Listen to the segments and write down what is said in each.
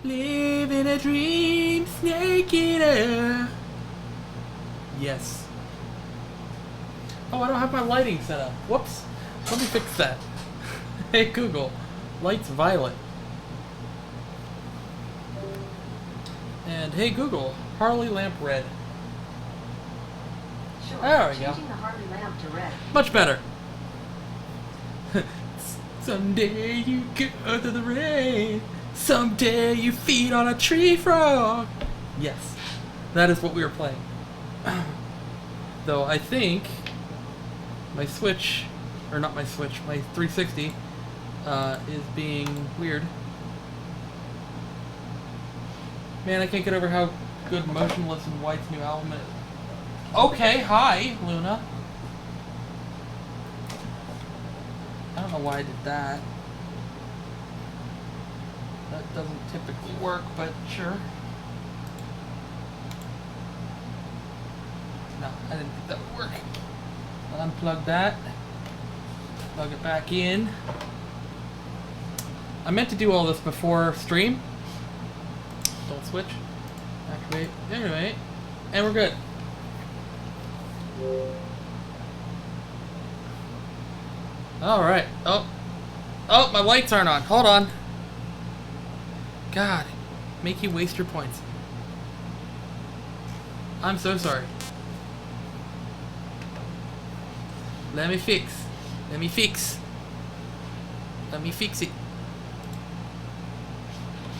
Living a dream, snake eater. Yes. Oh, I don't have my lighting set up. Whoops. Let me fix that. Hey Google, lights violet. And hey Google, Harley lamp red. Sure. There we go. Changing the Harley lamp to red. Much better. Someday you go to the rain. Someday you feed on a tree frog. Yes, that is what we were playing. Though I think my Switch, or not my Switch, my 360 is being weird. Man, I can't get over how good Motionless in White's new album is. Okay, hi, Luna. I don't know why I did that. That doesn't typically work, but sure. No, I didn't think that would work. I'll unplug that. Plug it back in. I meant to do all this before stream. Don't switch. Activate. Anyway. And we're good. Alright. Oh, my lights aren't on. Hold on. God. Make you waste your points. I'm so sorry. Let me fix. Let me fix. Let me fix it.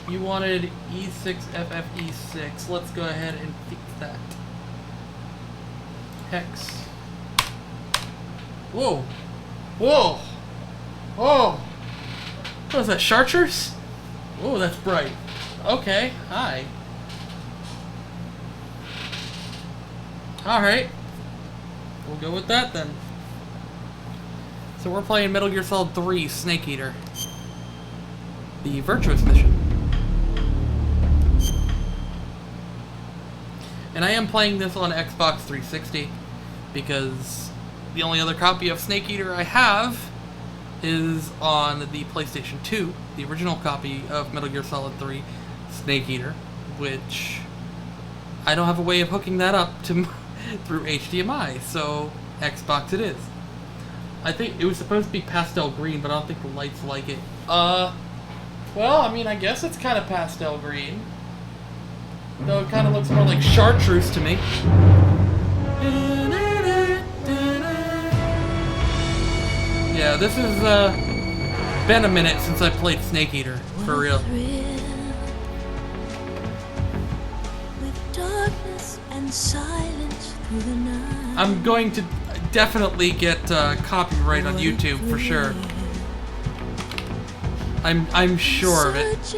You wanted E6 FFE6. Let's go ahead and fix that. Hex. Whoa. Whoa. Oh. What is that, chartreuse? Oh, that's bright. Okay, hi. Alright. We'll go with that then. So we're playing Metal Gear Solid 3 Snake Eater. The Virtuous Mission. And I am playing this on Xbox 360 because the only other copy of Snake Eater I have is on the PlayStation 2, the original copy of Metal Gear Solid 3 Snake Eater, which I don't have a way of hooking that up to through HDMI, so Xbox it is. I think it was supposed to be pastel green, but I don't think the lights like it. Well, I mean, I guess it's kind of pastel green. Though it kind of looks more like chartreuse to me. Yeah, this has been a minute since I played Snake Eater, for real. I'm going to definitely get copyright on YouTube for sure. I'm sure of it.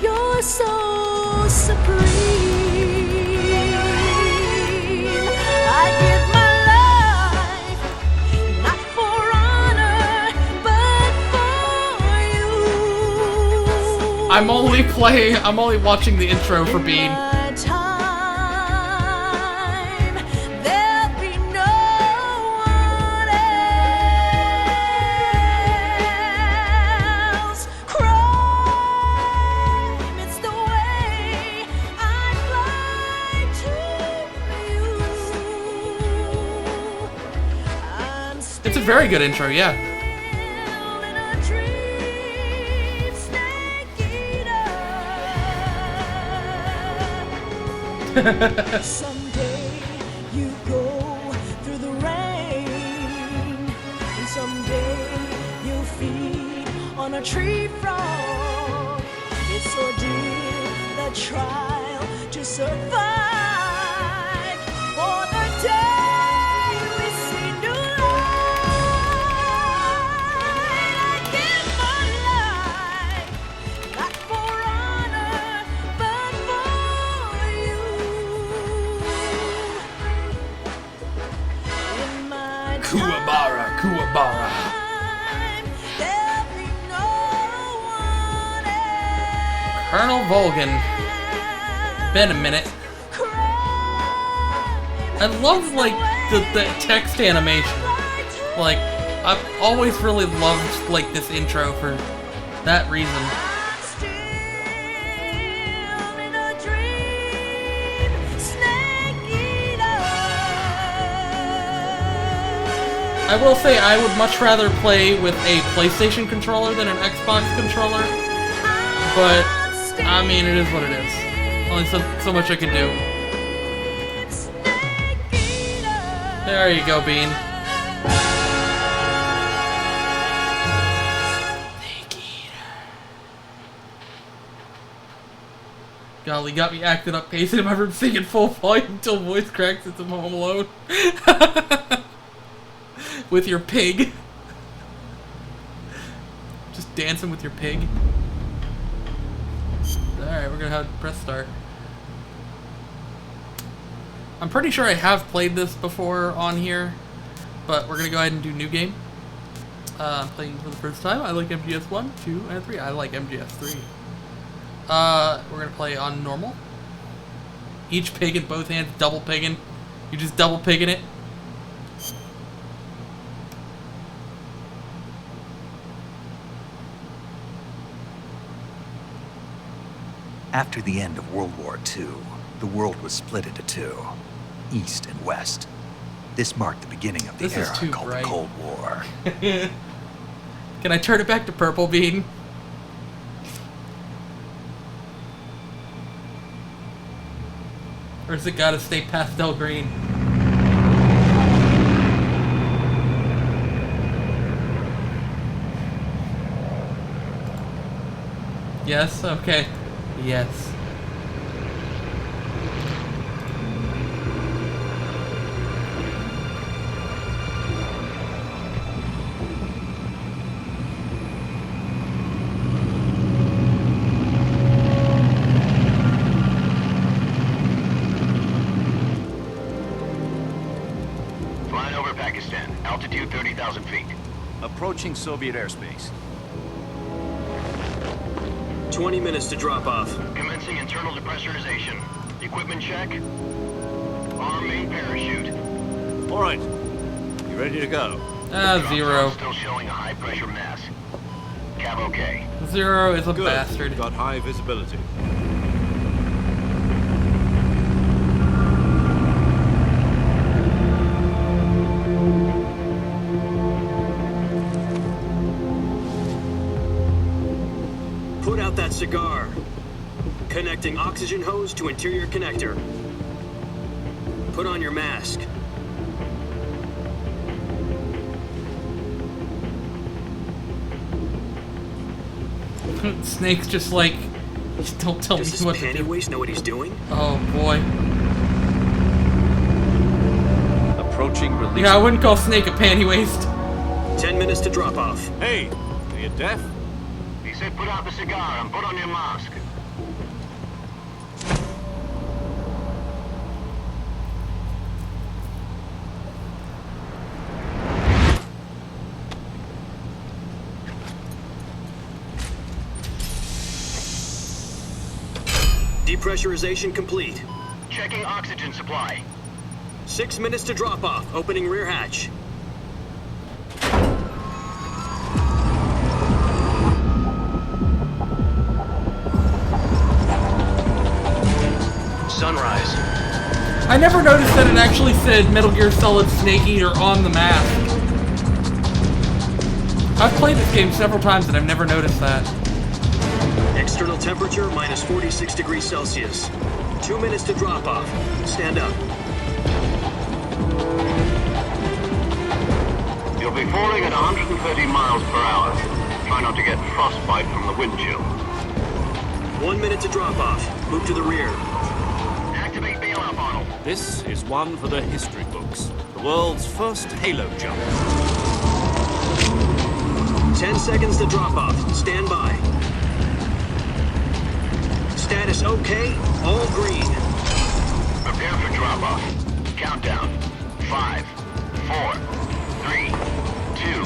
You're so supreme. I give my life not for honor, but for you. I'm only watching the intro for Bean. It's a very good intro, yeah. Someday you go through the rain, and someday you'll feed on a tree frog. It's ordeal, the trial to survive for the day we see new light. I give my life not for honor, but for you. In my Kuwabara, Kuwabara. time, there'll be no one else. Colonel Volgan. Been a minute. Crime I love, like, the text animation. Like, I've always really loved, like, this intro for that reason. I'm still in a dream, snake eater. I will say I would much rather play with a PlayStation controller than an Xbox controller. But, I mean, it is what it is. Only so much I can do. There you go, Bean. Snake eater. Golly, got me acting up, pacing in my room, singing full volume until voice cracks into Home Alone. With your pig. Just dancing with your pig. Alright, we're gonna have to press start. I'm pretty sure I have played this before on here, but we're gonna go ahead and do new game. Playing for the first time. I like MGS 1, 2, and 3. I like MGS 3. We're gonna play on normal. Each pig in both hands, double pigging. You just double pigging it. After the end of World War II, the world was split into two, East and West. This marked the beginning of the This is era too called bright. the Cold War. Can I turn it back to purple, Bean? Or has it gotta stay pastel green? Yes? Okay. Yes. Flying over Pakistan, altitude 30,000 feet. Approaching Soviet airspace. 20 minutes to drop off. Commencing internal depressurization. Equipment check. Arm main parachute. All right. You ready to go? Zero. Still showing a high pressure mass. Cab okay. Zero is a Good. bastard. Got high visibility. Put out that cigar. Connecting oxygen hose to interior connector. Put on your mask. Snake's just like, don't tell Does me this what to panty do. waste know what he's doing? Oh boy. Approaching release. Yeah, I wouldn't call Snake a panty waste. 10 minutes to drop off. Hey, are you deaf? He said put out the cigar and put on your mask. Depressurization complete. Checking oxygen supply. 6 minutes to drop off. Opening rear hatch. Sunrise. I never noticed that it actually said Metal Gear Solid Snake Eater on the mask. I've played this game several times and I've never noticed that. External temperature minus 46 degrees Celsius. 2 minutes to drop off. Stand up. You'll be falling at 130 miles per hour. Try not to get frostbite from the wind chill. 1 minute to drop off. Move to the rear. Activate bailout bottle. This is one for the history books. The world's first Halo jump. 10 seconds to drop off. Stand by. Status okay. All green. Prepare for drop off. Countdown. 5, 4, 3, 2,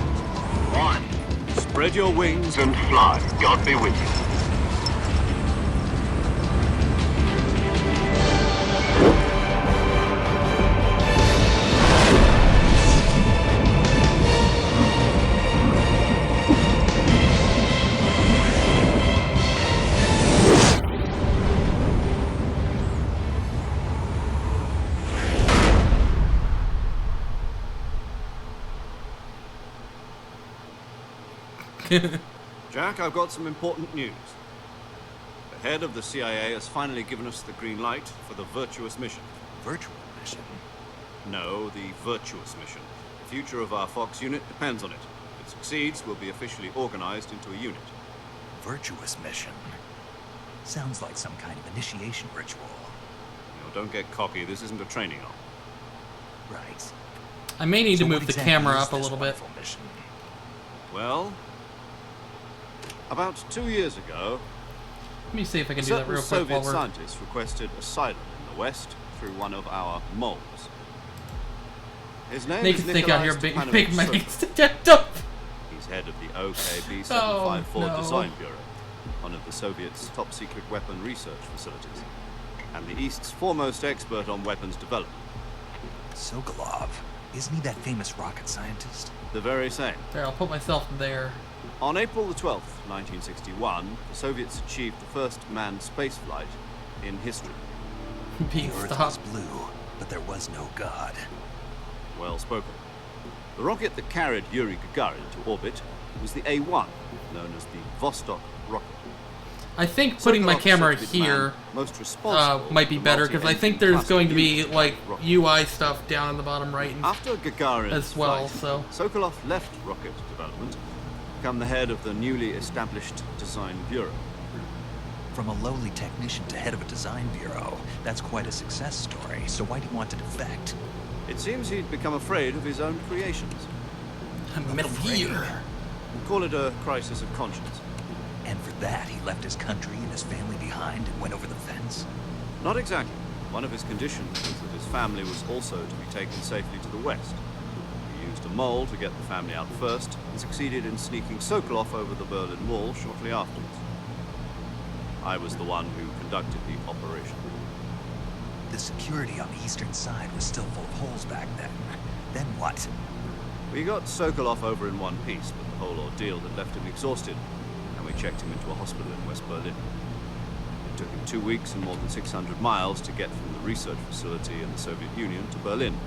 1. Spread your wings. And fly. God be with you. Jack, I've got some important news. The head of the CIA has finally given us the green light for the virtuous mission. Virtual mission? No, the virtuous mission. The future of our Fox unit depends on it. If it succeeds, we'll be officially organized into a unit. Virtuous mission? Sounds like some kind of initiation ritual. Don't get cocky. This isn't a training arm. Right. I may need to So what move the exactly camera is up a this little bit. wonderful mission? Well, about 2 years ago, Let me see if I can do that certain real quick Soviet while we're... scientists requested asylum in the West through one of our moles. His name Make is it stick out Nikolai here, Stepanovich big my Sokolov. stick up. He's head of the OKB-754 Oh, no. Design Bureau, one of the Soviets' top-secret weapon research facilities, and the East's foremost expert on weapons development. Sokolov. Isn't he that famous rocket scientist? The very same. There, I'll put myself there. On April the 12th, 1961, the Soviets achieved the first manned spaceflight in history. Pete, The Earth stop. was blue, but there was no God. Well spoken. The rocket that carried Yuri Gagarin to orbit was the A-1, known as the Vostok rocket. I think putting my Sokolov camera said to be the here man most responsible might be for better, because I think multi-engine there's going to be, class like, rocket. UI stuff down in the bottom right. And After Gagarin's as well, flight, so- Sokolov left rocket development to become the head of the newly established Design Bureau. From a lowly technician to head of a design bureau, that's quite a success story. So why do you want to defect? It seems he'd become afraid of his own creations. Metal Gear. Call it a crisis of conscience. And for that, he left his country and his family behind and went over the fence? Not exactly. One of his conditions was that his family was also to be taken safely to the west. He used a mole to get the family out first and succeeded in sneaking Sokolov over the Berlin Wall shortly afterwards. I was the one who conducted the operation. The security on the eastern side was still full of holes back then. Then what? We got Sokolov over in one piece, but the whole ordeal had left him exhausted, and we checked him into a hospital in West Berlin. It took him 2 weeks and more than 600 miles to get from the research facility in the Soviet Union to Berlin.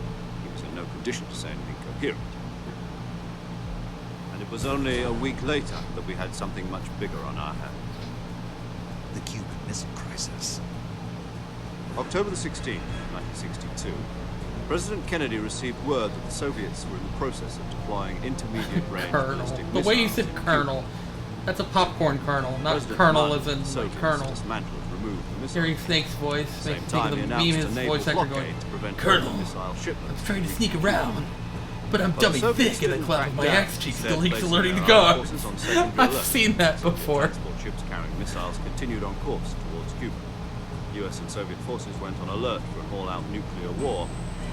He was in no condition to say anything coherent. And it was only a week later that we had something much bigger on our hands. The Cuban Missile Crisis. October the 16th, 1962, President Kennedy received word that the Soviets were in the process of deploying intermediate-range Colonel. ballistic The way you missiles said to Cuba. Colonel. That's a popcorn kernel, not President Colonel Mann as in and Soviets like Colonel. dismantled, removed the missile. Hearing Snake's voice At the same makes me time, think he of the meme announced his a naval voice actor blockade going, to prevent Colonel, further missile I shipments. was trying to sneak around, but I'm But dummy the Soviets thick in the didn't cloud back of my down. axe cheeks. The Instead, leaks placing alerting to their armed God. forces on secondary I've alert. seen that before. Transport ships carrying missiles continued on course towards Cuba. US and Soviet forces went on alert for an all-out nuclear war.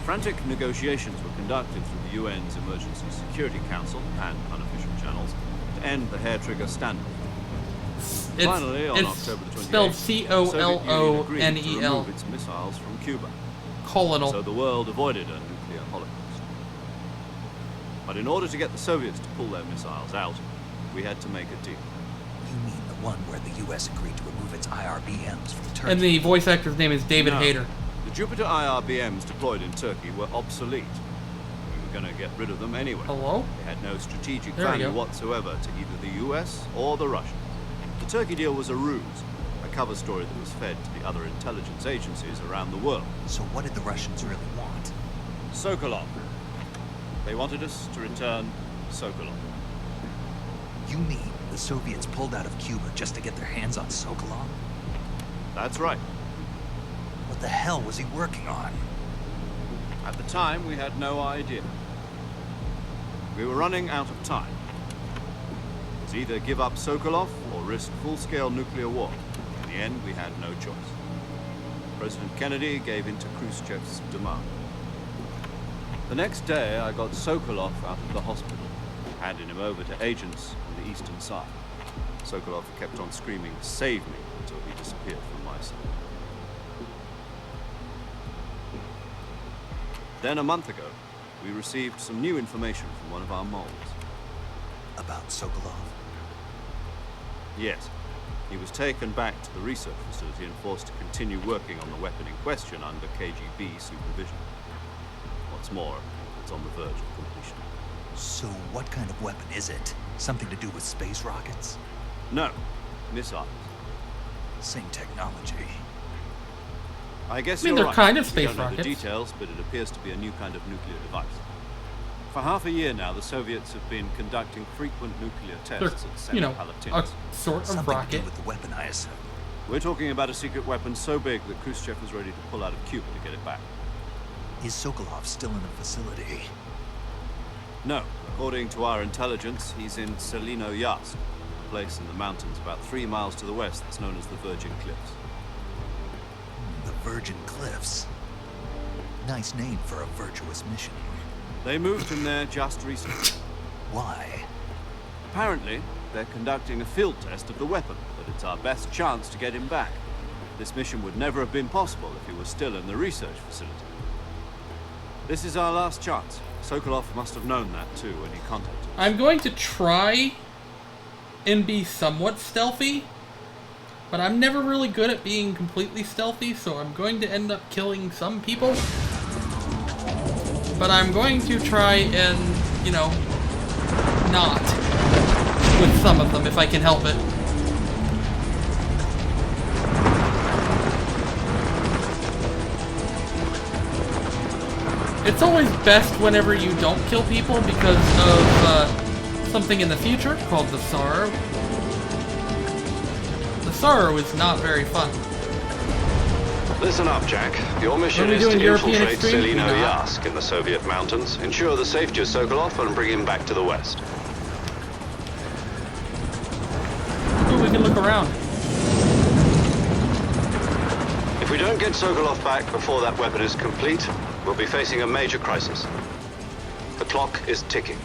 Frantic negotiations were conducted through the UN's Emergency Security Council and unofficial channels to end the hair-trigger standoff. Finally, on It's October the 28th, spelled the Soviet Union agreed to Colonel. remove its missiles from Cuba. So Colonel. the world avoided a nuclear holocaust. But in order to get the Soviets to pull their missiles out, we had to make a deal. You mean the one where the U.S. agreed to remove its IRBMs from Turkey? And the voice actor's name is David No. Hayter. The Jupiter IRBMs deployed in Turkey were obsolete. We were going to get rid of them anyway. Hello? They had no strategic There we value go. whatsoever to either the US or the Russians. The Turkey deal was a ruse, a cover story that was fed to the other intelligence agencies around the world. So what did the Russians really want? Sokolov. They wanted us to return Sokolov. You mean the Soviets pulled out of Cuba just to get their hands on Sokolov? That's right. What the hell was he working on? At the time, we had no idea. We were running out of time. It was either give up Sokolov or risk full-scale nuclear war. In the end, we had no choice. President Kennedy gave in to Khrushchev's demand. The next day, I got Sokolov out of the hospital, handing him over to agents on the eastern side. Sokolov kept on screaming, "Save me," until he disappeared from my sight. Then a month ago, we received some new information from one of our moles. About Sokolov? Yes, he was taken back to the research facility and forced to continue working on the weapon in question under KGB supervision. What's more, it's on the verge of completion. So what kind of weapon is it? Something to do with space rockets? No, missiles. Same technology. I guess I mean, you're they're right. kind of We space don't know rockets. the details, but it appears to be a new kind of nuclear device. For half a year now, the Soviets have been conducting frequent nuclear tests at They're, you know, a Semipalatinsk. sort of Something to rocket. do with the weapon, I assume. We're talking about a secret weapon so big that Khrushchev was ready to pull out of Cuba to get it back. Is Sokolov still in the facility? No, according to our intelligence, he's in Selino-Yarsk, a place in the mountains about 3 miles to the west that's known as the Virgin Cliffs. The Virgin Cliffs. Nice name for a virtuous mission. They moved him there just recently. Why? Apparently, they're conducting a field test of the weapon, but it's our best chance to get him back. This mission would never have been possible if he was still in the research facility. This is our last chance. Sokolov must have known that too when he contacted us. I'm going to try and be somewhat stealthy, but I'm never really good at being completely stealthy, so I'm going to end up killing some people. But I'm going to try and, you know, not with some of them if I can help it. It's always best whenever you don't kill people because of something in the future called the sorrow. The sorrow is not very fun. Listen up, Jack. Your mission Are we is doing to European infiltrate Extreme? We're not. Selino-Yarsk in the Soviet mountains, ensure the safety of Sokolov, and bring him back to the west. Ooh, we can look around. If we don't get Sokolov back before that weapon is complete, we'll be facing a major crisis. The clock is ticking.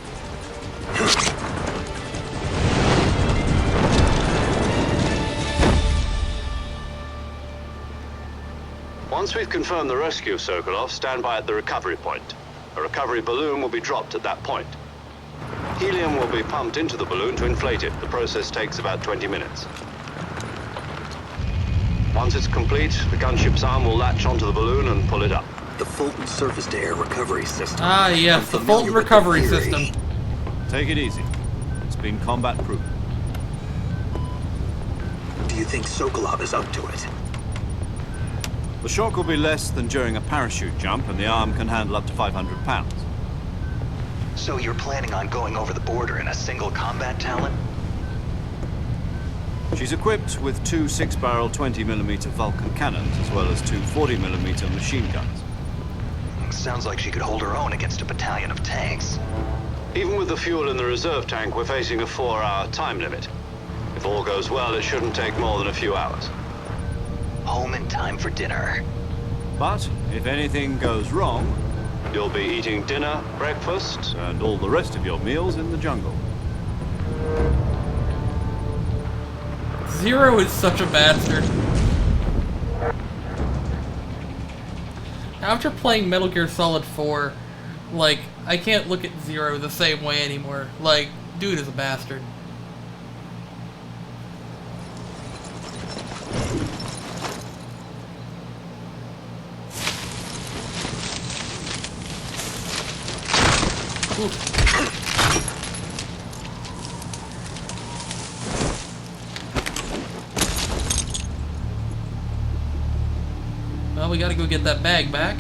Once we've confirmed the rescue of Sokolov, stand by at the recovery point. A recovery balloon will be dropped at that point. Helium will be pumped into the balloon to inflate it. The process takes about 20 minutes. Once it's complete, the gunship's arm will latch onto the balloon and pull it up. The Fulton surface-to-air recovery system. Ah, yes, I'm the familiar Fulton with recovery theory. system. Take it easy. It's been combat-proof. Do you think Sokolov is up to it? The shock will be less than during a parachute jump, and the arm can handle up to 500 pounds. So you're planning on going over the border in a single combat Talon? She's equipped with 2 6-barrel 20mm Vulcan cannons, as well as 2 40mm machine guns. Sounds like she could hold her own against a battalion of tanks. Even with the fuel in the reserve tank, we're facing a 4-hour time limit. If all goes well, it shouldn't take more than a few hours. Home in time for dinner. But if anything goes wrong, You'll be eating dinner, breakfast, and all the rest of your meals in the jungle. Zero is such a bastard. After playing Metal Gear Solid 4, like, I can't look at Zero the same way anymore. Like, dude is a bastard. Well, we gotta go get that bag back.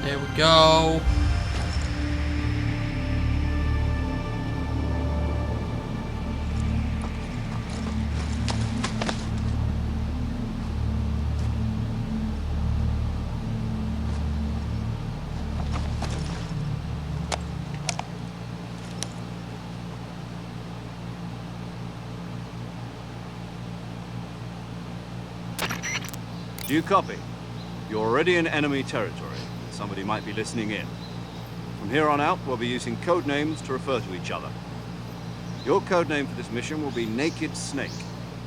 There we go. Do you copy? You're already in enemy territory. Somebody might be listening in. From here on out, we'll be using code names to refer to each other. Your code name for this mission will be Naked Snake.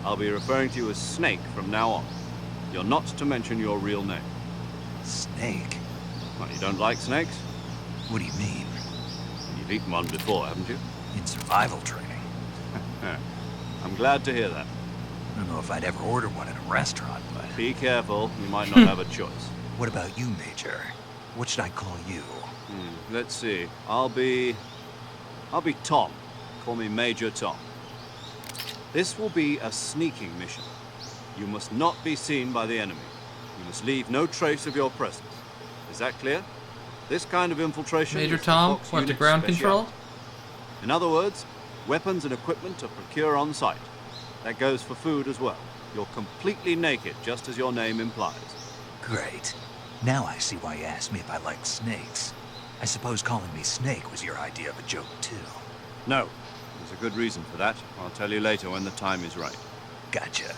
I'll be referring to you as Snake from now on. You're not to mention your real name. Snake? Well, you don't like snakes? What do you mean? You've eaten one before, haven't you? In survival training? I'm glad to hear that. I don't know if I'd ever order one in a restaurant, but... Be careful, you might not have a choice. What about you, Major? What should I call you? Let's see. I'll be Tom. Call me Major Tom. This will be a sneaking mission. You must not be seen by the enemy. You must leave no trace of your presence. Is that clear? This kind of infiltration... Major is the Tom, Fox what, to unit's ground specialty. control? In other words, weapons and equipment are procure on site. That goes for food as well. You're completely naked, just as your name implies. Great. Now I see why you asked me if I like snakes. I suppose calling me Snake was your idea of a joke, too. No. There's a good reason for that. I'll tell you later when the time is right. Gotcha.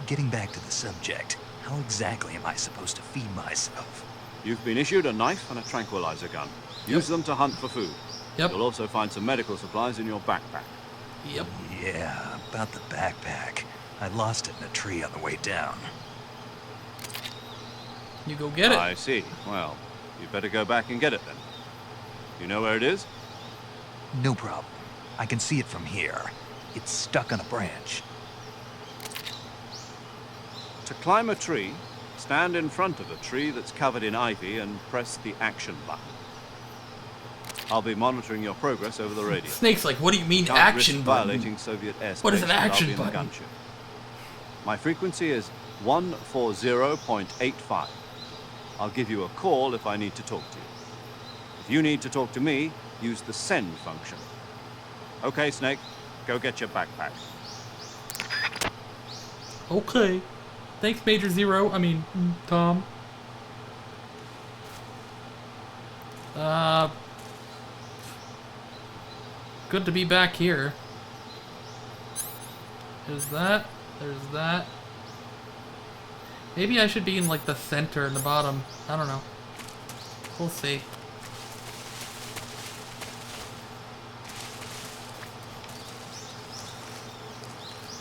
Getting back to the subject, how exactly am I supposed to feed myself? You've been issued a knife and a tranquilizer gun. Use them to hunt for food. Yep. You'll also find some medical supplies in your backpack. Yep. Yeah, about the backpack. I lost it in a tree on the way down. You go get it. I see. Well, you'd better go back and get it then. You know where it is? No problem. I can see it from here. It's stuck on a branch. To climb a tree, stand in front of a tree that's covered in ivy and press the action button. I'll be monitoring your progress over the radio. Snake's like, what do you mean Can't action risk button? violating Soviet airspace. What is an and I'll action be in the button? gunship. My frequency is 140.85. I'll give you a call if I need to talk to you. If you need to talk to me, use the send function. Okay, Snake, go get your backpack. Okay. Thanks, Major Zero. I mean, Tom. Good to be back here. There's that. There's that. Maybe I should be in, like, the center and the bottom. I don't know. We'll see.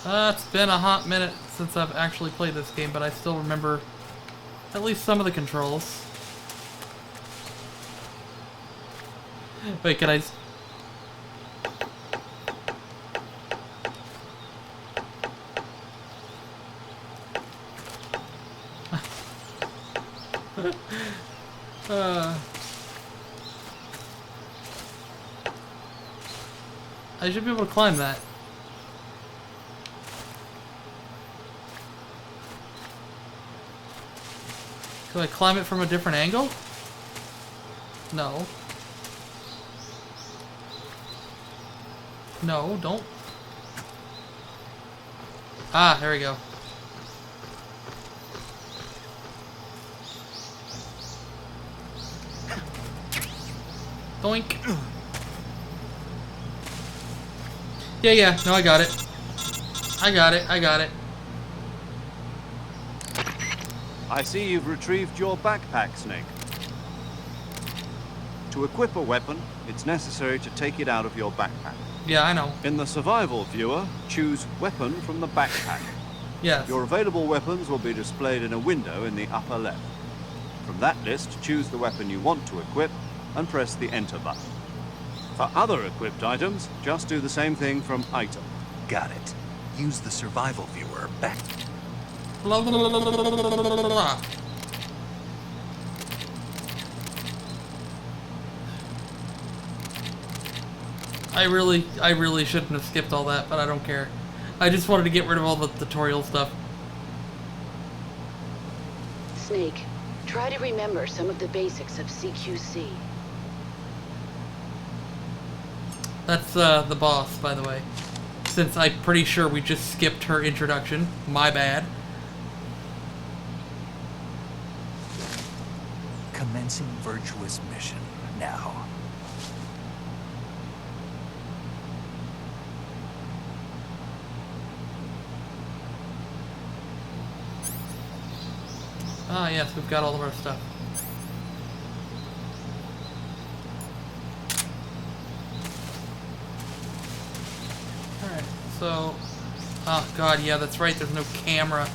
It's been a hot minute since I've actually played this game, but I still remember at least some of the controls. Wait, can I... I should be able to climb that. Can I climb it from a different angle? No. No, don't. Ah, there we go. Doink. Yeah, no, I got it. I got it. I see you've retrieved your backpack, Snake. To equip a weapon, it's necessary to take it out of your backpack. Yeah, I know. In the survival viewer, choose Weapon from the backpack. Yes. Your available weapons will be displayed in a window in the upper left. From that list, choose the weapon you want to equip and press the Enter button. For other equipped items, just do the same thing from Item. Got it. Use the survival viewer back. Blah, blah, blah, blah, blah, blah, blah, blah. I really shouldn't have skipped all that, but I don't care. I just wanted to get rid of all the tutorial stuff. Snake, try to remember some of the basics of CQC. That's the boss, by the way. Since I'm pretty sure we just skipped her introduction. My bad. Commencing virtuous mission now. Ah, yes, we've got all of our stuff. Alright, so... Oh, God, yeah, that's right, there's no camera.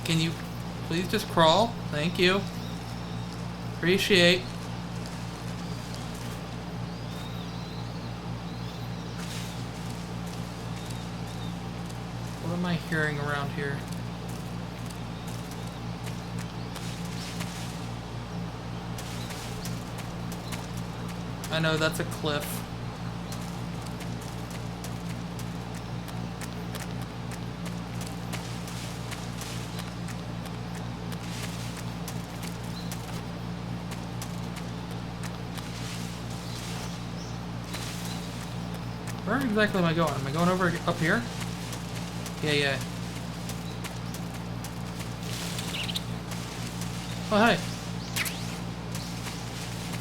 Can you please just crawl? Thank you. Appreciate. What am I hearing around here? I know that's a cliff. Where exactly am I going? Am I going over up here? Yeah. Oh, hey.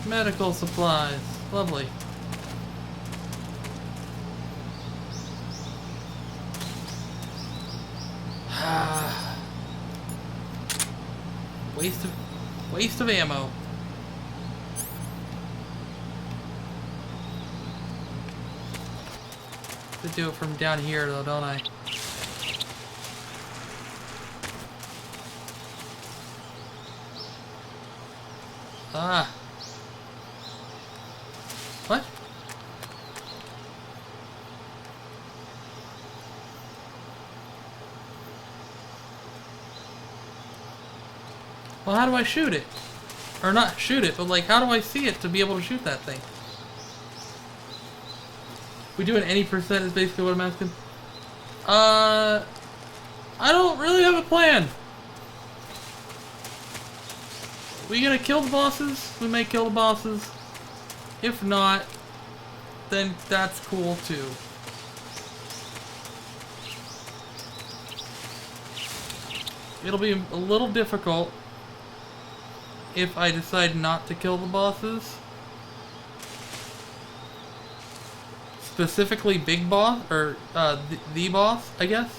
Medical supplies. Lovely. Waste of ammo. To do it from down here though, don't I? Ah. What? Well, how do I shoot it? Or not shoot it, but like, how do I see it to be able to shoot that thing? We doing any percent is basically what I'm asking. I don't really have a plan. We gonna kill the bosses? We may kill the bosses. If not, then that's cool too. It'll be a little difficult if I decide not to kill the bosses. Specifically Big Boss, or the boss, I guess.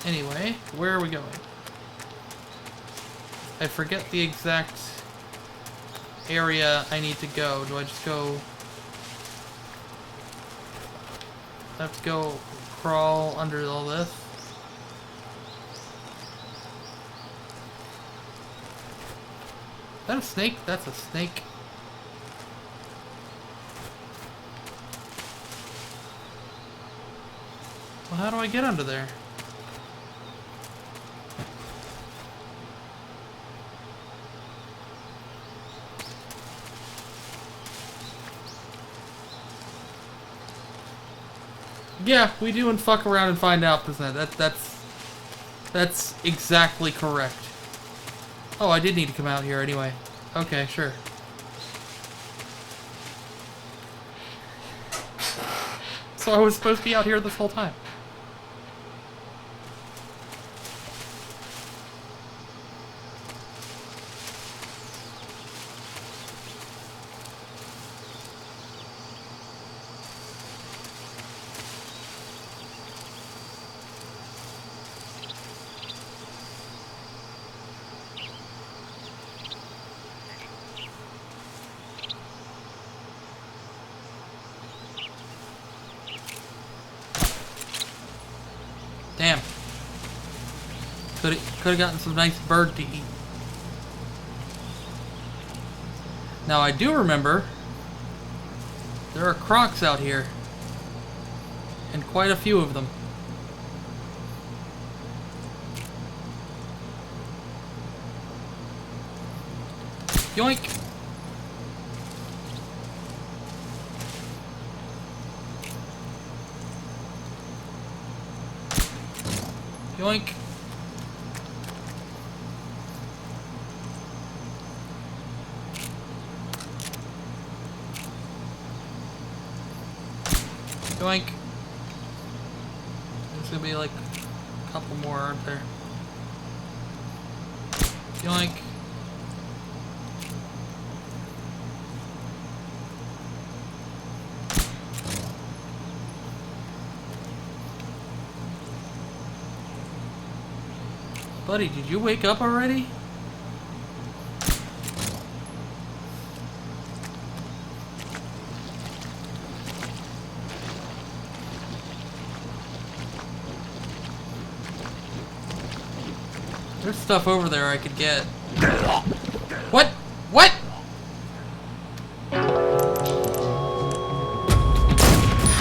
Anyway, where are we going? I forget the exact area I need to go. Do I just go... I have to go crawl under all this? Is that a snake? That's a snake. Well, how do I get under there? Yeah, we do and fuck around and find out, that's exactly correct. Oh, I did need to come out here anyway. Okay, sure. So I was supposed to be out here this whole time. Damn. Could have gotten some nice bird to eat. Now I do remember there are crocs out here. And quite a few of them. Yoink! Yoink. Yoink. There's gonna be like a couple more, aren't there? Yoink. Buddy, did you wake up already? There's stuff over there I could get. What? What?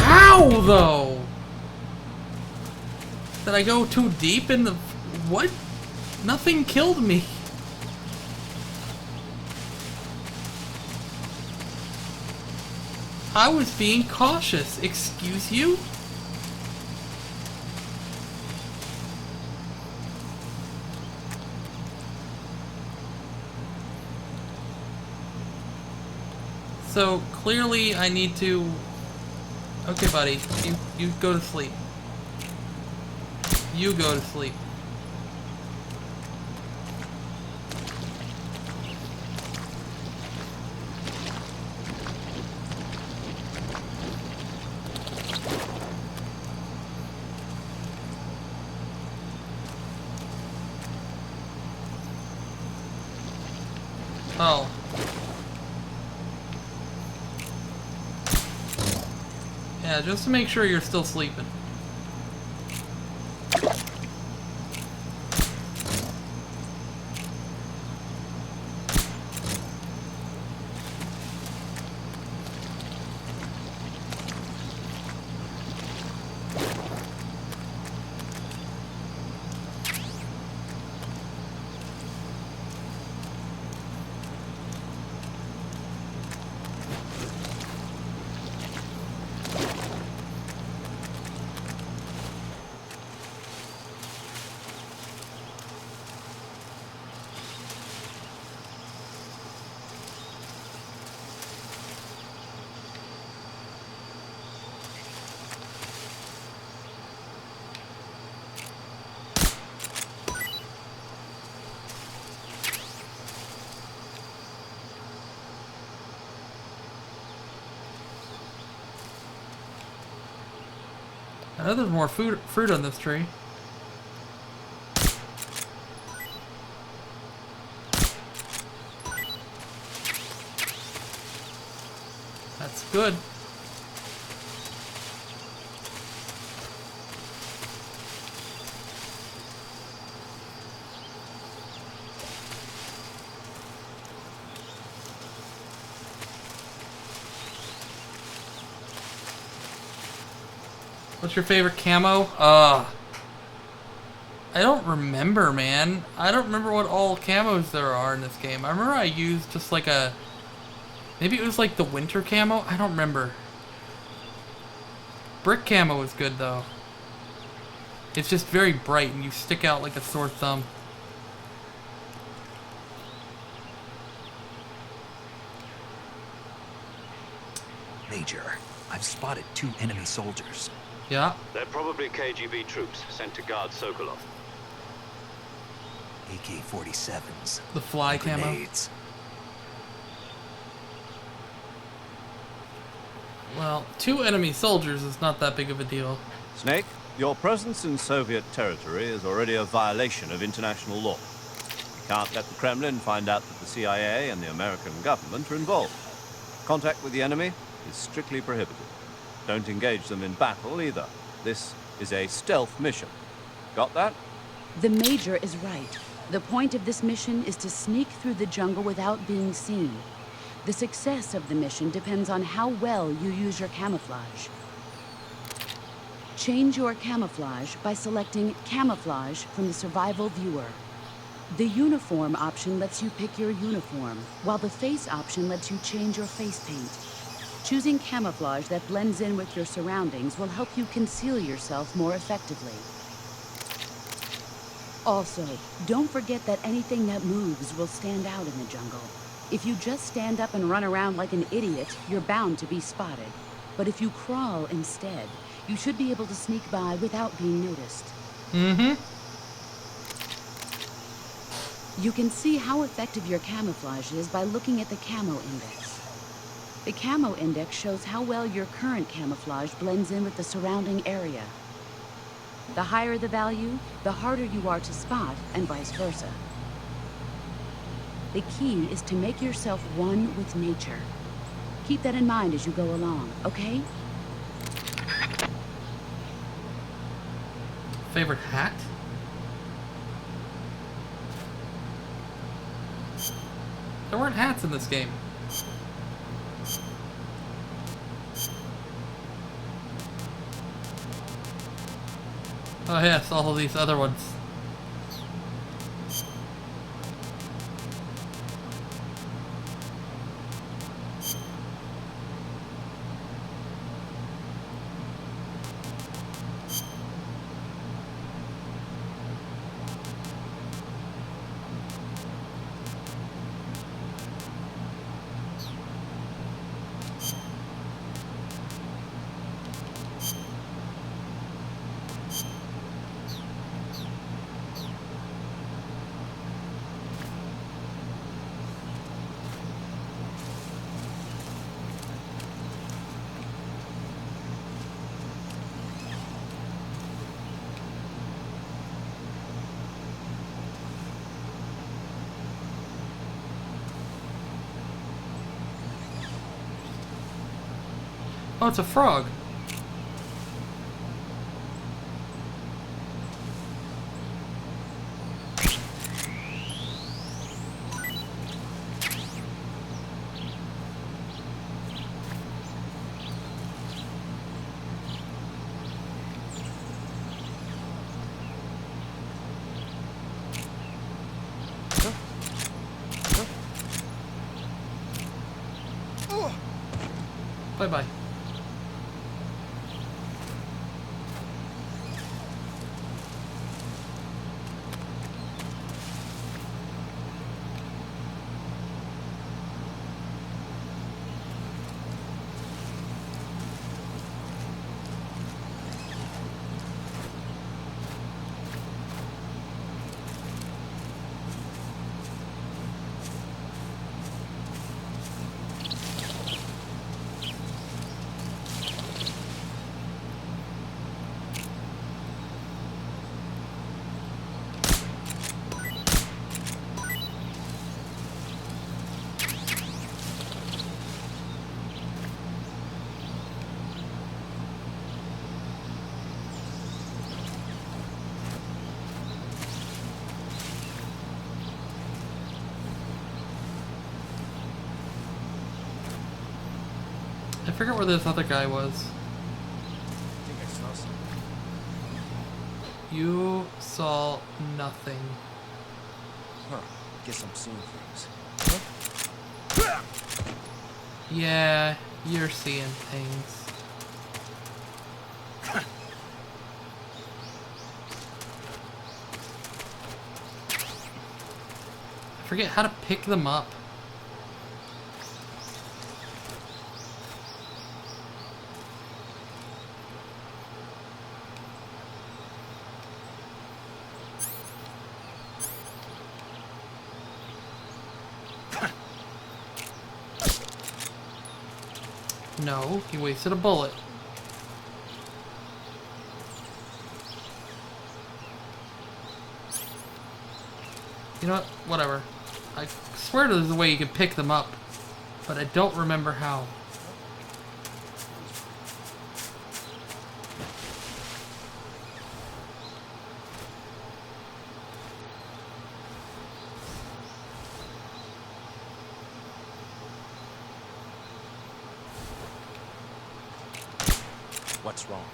How though? Did I go too deep in the... What? Nothing killed me. I was being cautious. Excuse you? So clearly I need to... Okay, buddy. You go to sleep. You go to sleep. Oh. Yeah, just to make sure you're still sleeping. I know there's more fruit on this tree. That's good. What's your favorite camo? I don't remember, man. I don't remember what all camos there are in this game. I remember I used just like a... Maybe it was like the winter camo? I don't remember. Brick camo is good, though. It's just very bright and you stick out like a sore thumb. Major, I've spotted 2 enemy soldiers. Yeah. They're probably KGB troops sent to guard Sokolov. AK-47s. The fly camo. Grenades. Well, 2 enemy soldiers is not that big of a deal. Snake, your presence in Soviet territory is already a violation of international law. You can't let the Kremlin find out that the CIA and the American government are involved. Contact with the enemy is strictly prohibited. Don't engage them in battle either. This is a stealth mission. Got that? The Major is right. The point of this mission is to sneak through the jungle without being seen. The success of the mission depends on how well you use your camouflage. Change your camouflage by selecting Camouflage from the Survival Viewer. The Uniform option lets you pick your uniform, while the Face option lets you change your face paint. Choosing camouflage that blends in with your surroundings will help you conceal yourself more effectively. Also, don't forget that anything that moves will stand out in the jungle. If you just stand up and run around like an idiot, you're bound to be spotted. But if you crawl instead, you should be able to sneak by without being noticed. Mm-hmm. You can see how effective your camouflage is by looking at the camo index. The camo index shows how well your current camouflage blends in with the surrounding area. The higher the value, the harder you are to spot, and vice versa. The key is to make yourself one with nature. Keep that in mind as you go along, okay? Favorite hat? There weren't hats in this game. Oh yes, all of these other ones. Oh, it's a frog. Bye-bye. I forget where this other guy was. I think I saw something. You saw nothing. Huh. Guess I'm seeing things. Yeah, you're seeing things. I forget how to pick them up. No, he wasted a bullet. You know what? Whatever. I swear there's a way you can pick them up, but I don't remember how. What's wrong?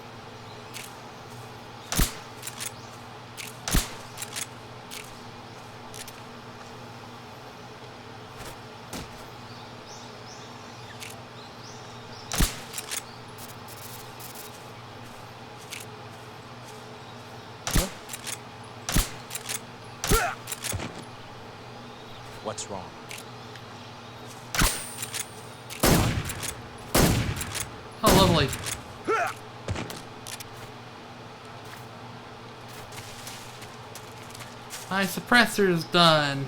What's wrong? Oh, lovely. My suppressor's done.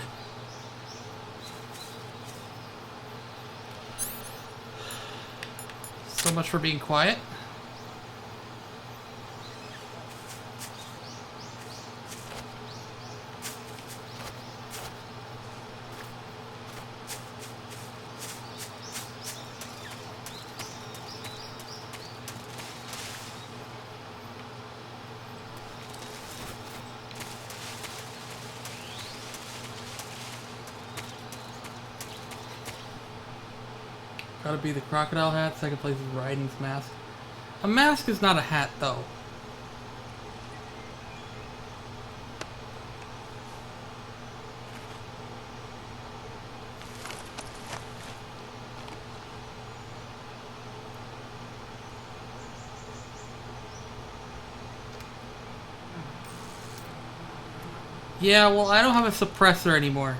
So much for being quiet. Gotta be the crocodile hat. Second place is Raiden's mask. A mask is not a hat, though. Yeah, well, I don't have a suppressor anymore.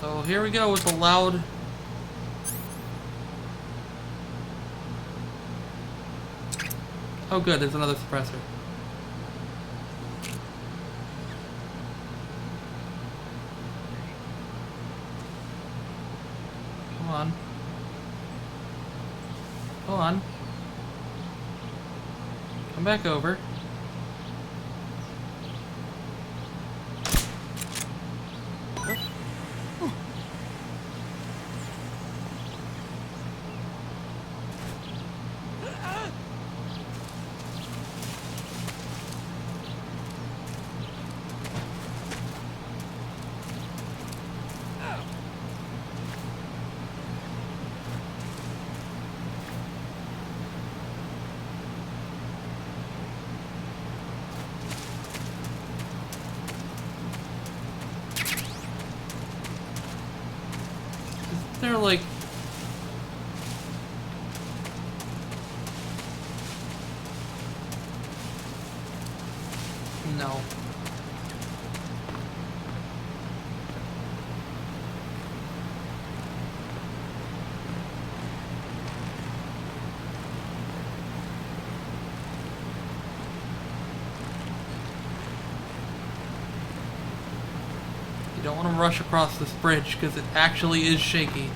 So here we go with the loud. Oh good, there's another suppressor. Come on. Come on. Come back over. They're like... No. You don't want to rush across this bridge because it actually is shaky.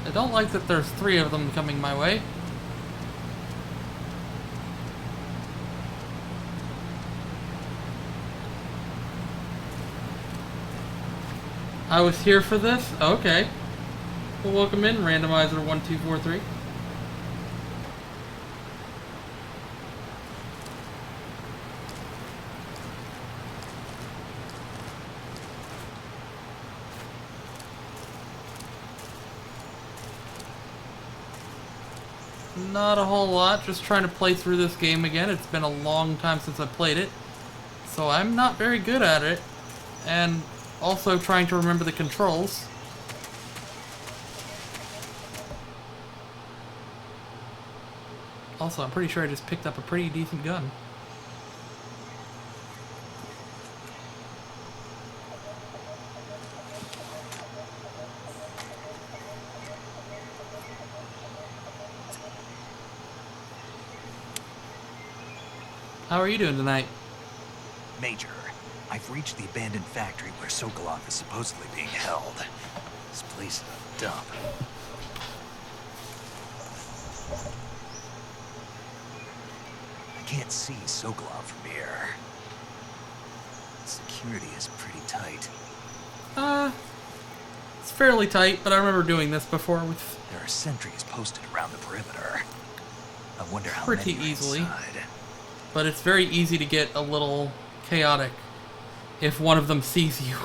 I don't like that there's 3 of them coming my way. I was here for this? Okay. Well, welcome in, randomizer 1243. Not a whole lot, just trying to play through this game again. It's been a long time since I played it, so I'm not very good at it, and also trying to remember the controls. Also, I'm pretty sure I just picked up a pretty decent gun. How are you doing tonight? Major, I've reached the abandoned factory where Sokolov is supposedly being held. This place is a dump. I can't see Sokolov from here. Security is pretty tight. It's fairly tight, but I remember doing this before with There are sentries posted around the perimeter. I wonder how pretty many are easily. inside. But it's very easy to get a little chaotic if one of them sees you.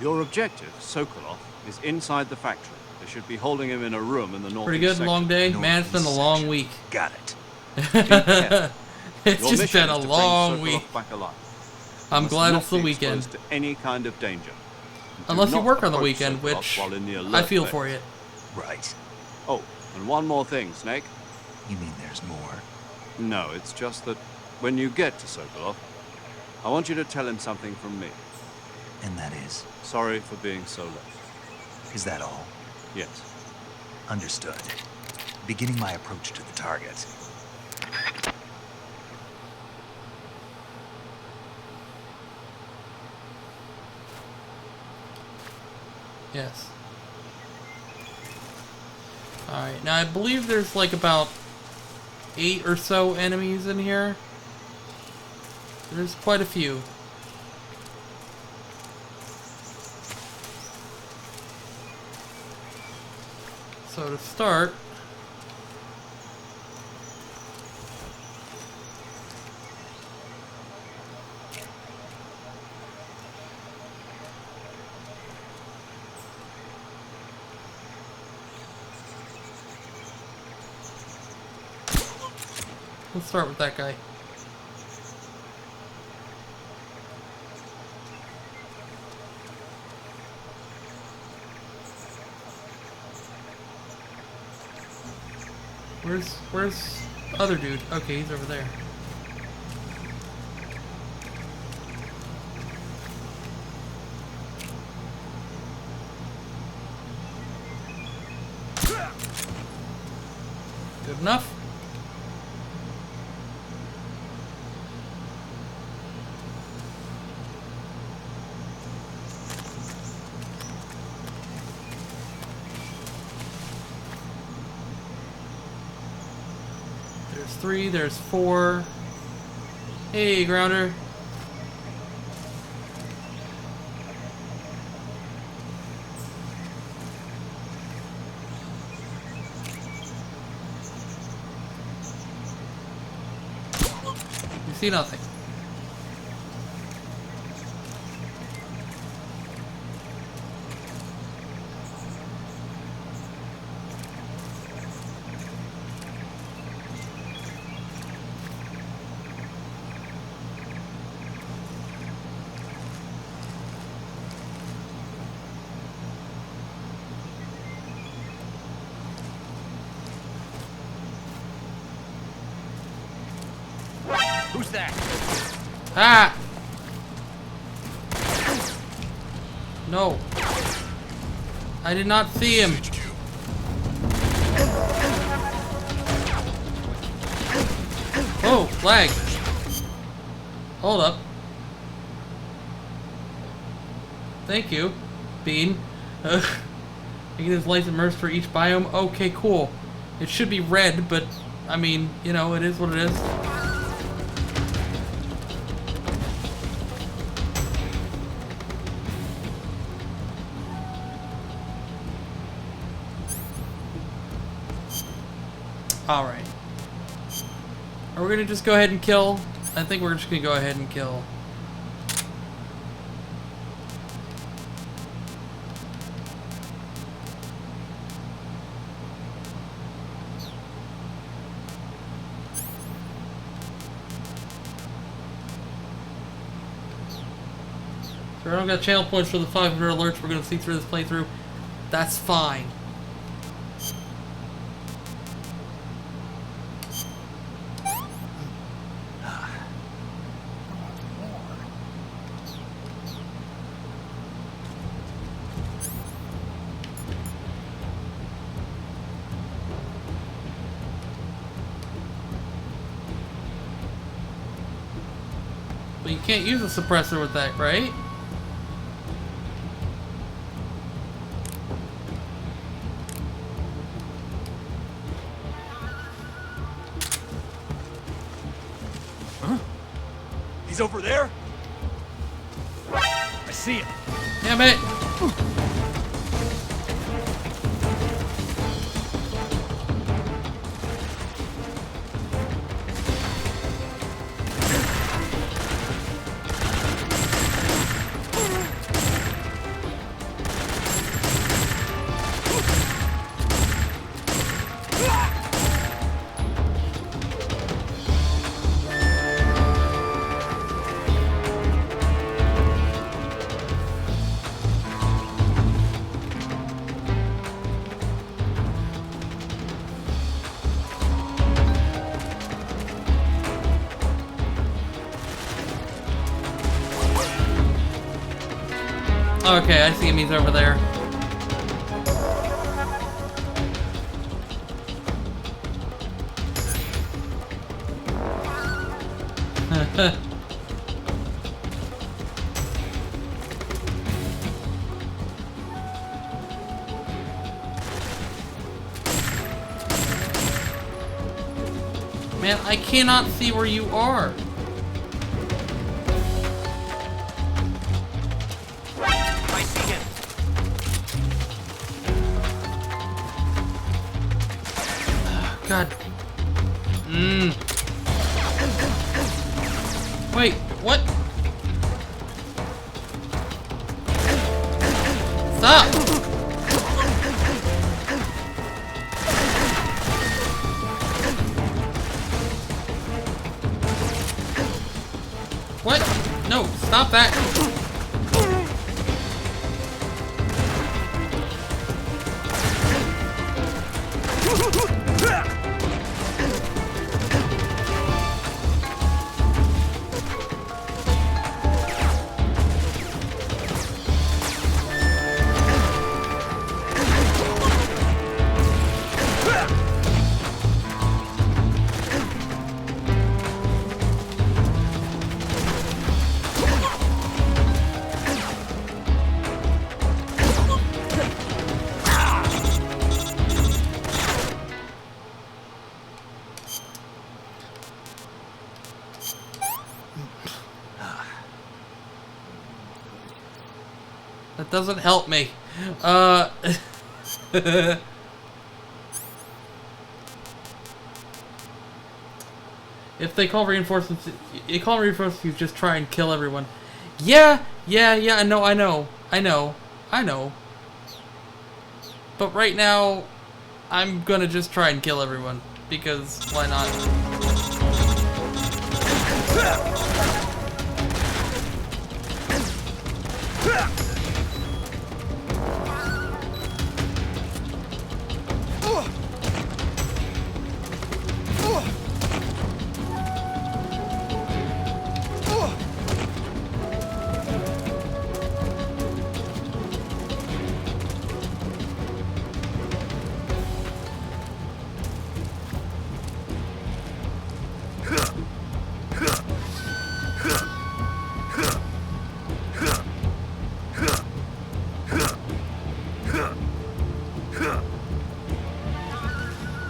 Your objective, Sokolov, is inside the factory. They should be holding him in a room in the northeast Pretty good, section. long day? Man, it's been a long section. week. Got it. It's Your just mission been a is to bring long Sokolov week. back alive. I'm Must glad not it's the be weekend. exposed to any kind of danger. Do Unless you not work on the approach weekend, Sokolov which while in the I alert feel phase. for you. Right. Oh, and one more thing, Snake. You mean there's more? No, it's just that when you get to Sokolov, I want you to tell him something from me. And that is? Sorry for being so late. Is that all? Yes. Understood. Beginning my approach to the target. Yes. Alright, now I believe there's like about 8 or so enemies in here. There's quite a few. So to start, let's start with that guy. Where's other dude? Okay, he's over there. Good enough. There's 3, there's 4. Hey, Grounder. You see nothing. Who's that? Ah! No. I did not see him. Oh, lag. Hold up. Thank you, Bean. You get his lights immersed for each biome. Okay, cool. It should be red, but I mean, you know, it is what it is. Alright. Are we gonna just go ahead and kill? I think we're just gonna go ahead and kill. So I don't got channel points for the 500 alerts we're gonna see through this playthrough. That's fine. can't use a suppressor with that, right? Huh? He's over there? I see him. Damn it! Okay, I see him. He's over there. Man, I cannot see where you are. God. Wait, what? Stop! What? No, stop that! That doesn't help me. If they call reinforcements, you just try and kill everyone. Yeah, I know. But right now, I'm gonna just try and kill everyone. Because, why not?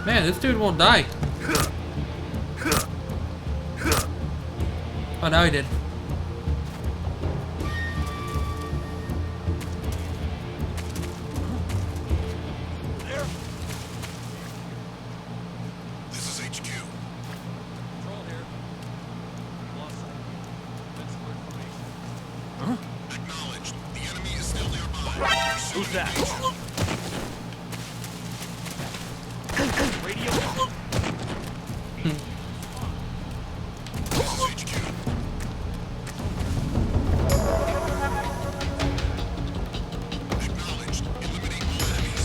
Man, this dude won't die. Oh, now he did. There. This is HQ. Control here. We lost some defensive information. Huh? Acknowledged. The enemy is still nearby. Who's that? Radio. This is HQ. Acknowledged. Eliminate all enemies.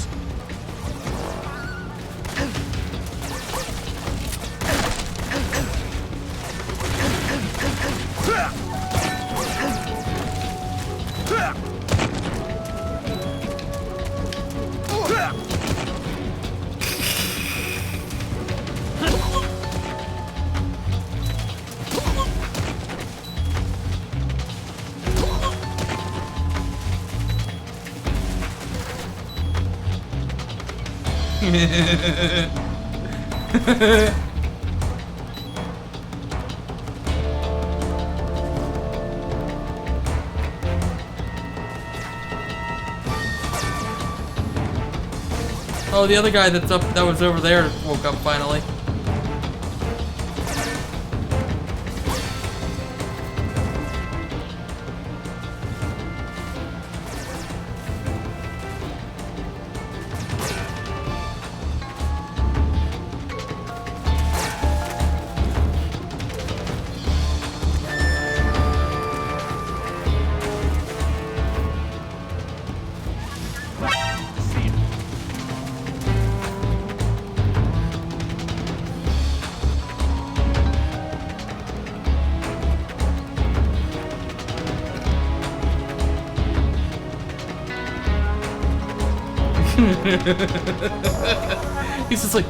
Oh, the other guy that was over there woke up finally. He's just like,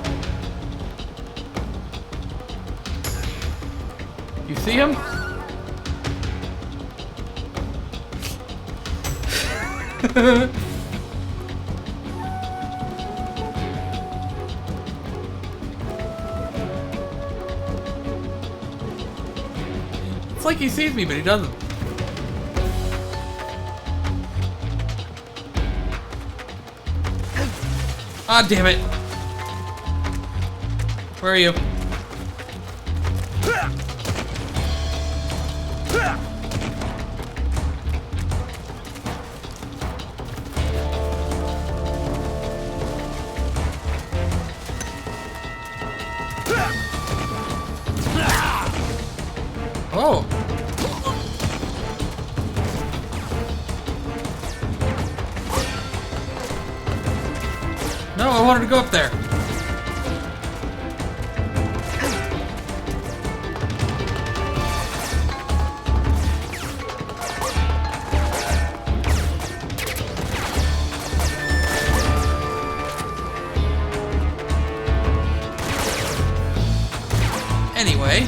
you see him? It's like he sees me, but he doesn't. Ah, damn it. Where are you? Oh. No, I wanted to go up there. Anyway.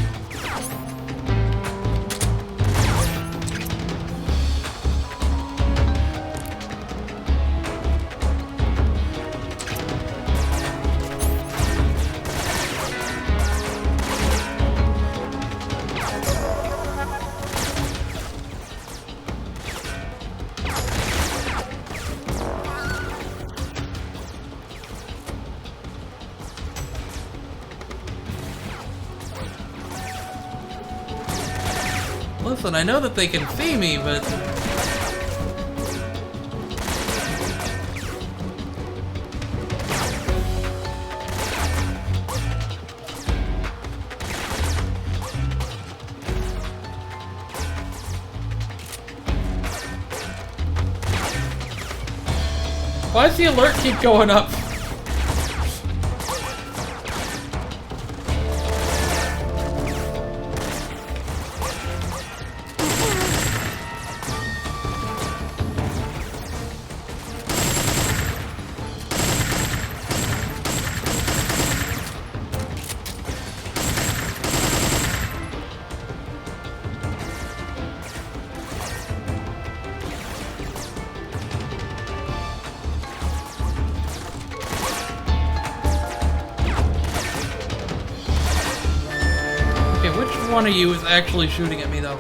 Listen, I know that they can see me, but... Why does the alert keep going up? One of you is actually shooting at me, though.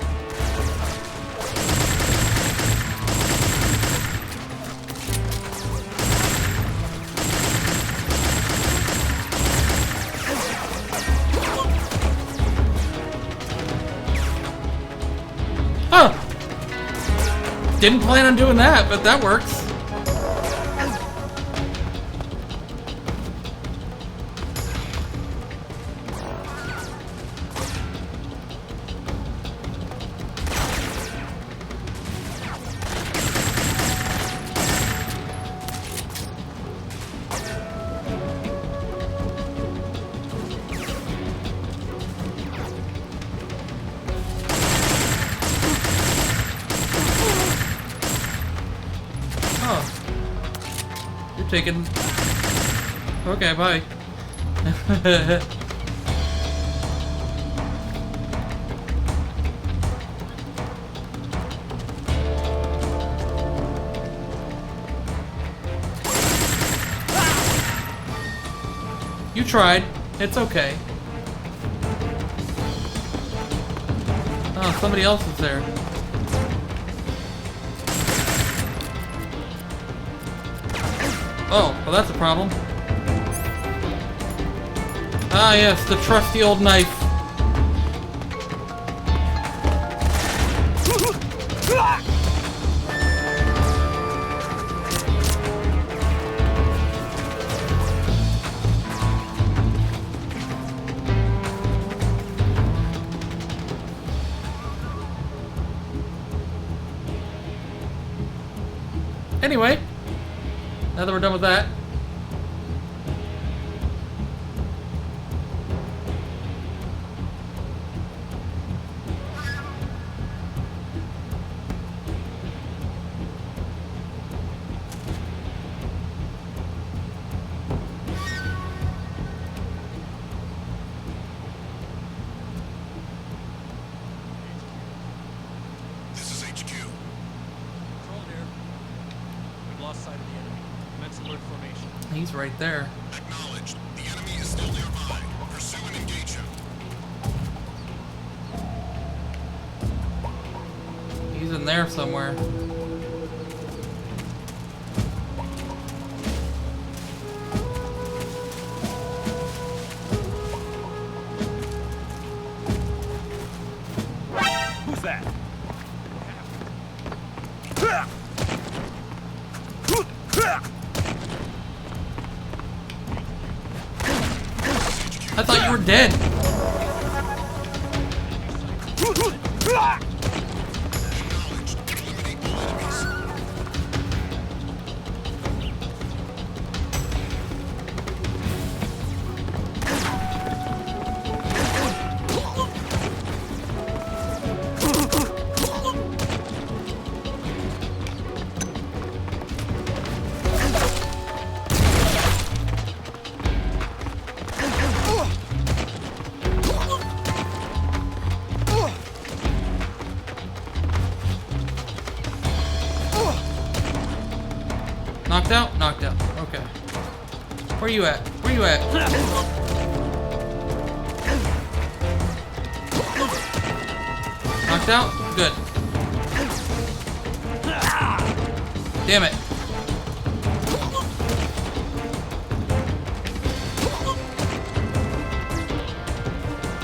Huh! Didn't plan on doing that, but that works. Taken. Okay, bye. You tried. It's okay. Oh, somebody else is there. Oh, well that's a problem. Ah yes, the trusty old knife. Anyway, now that we're done with that, This is HQ. Control here. We've lost sight of the enemy. Commence alert formation. he's right there. Acknowledged. The enemy is still nearby. Pursue and engage him. He's in there somewhere. Who's that? I thought you were dead. Acknowledged. Eliminate all enemies. Knocked out? Knocked out. Okay. Where you at? Where you at? Knocked out? Good. Damn it.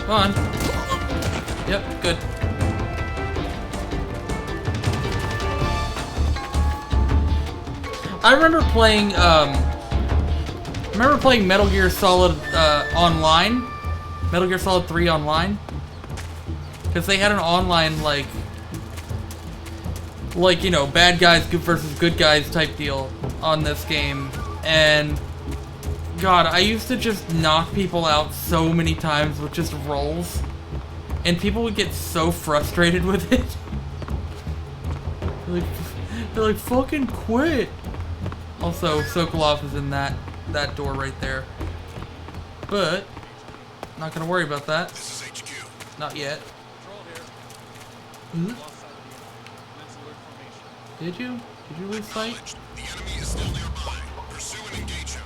Come on. Yep, good. I remember playing Metal Gear Solid online, Metal Gear Solid 3 online, because they had an online like you know, bad guys versus good guys type deal on this game, and God, I used to just knock people out so many times with just rolls, and people would get so frustrated with it. They're like, fucking quit. Also, Sokolov is in that door right there. But, not gonna worry about that. This is HQ. Not yet. Control here. Hmm? Lost sight of the enemy. Commence alert formation. Did you? Did you lose sight? Acknowledged. The enemy is still nearby. Pursue and engage him.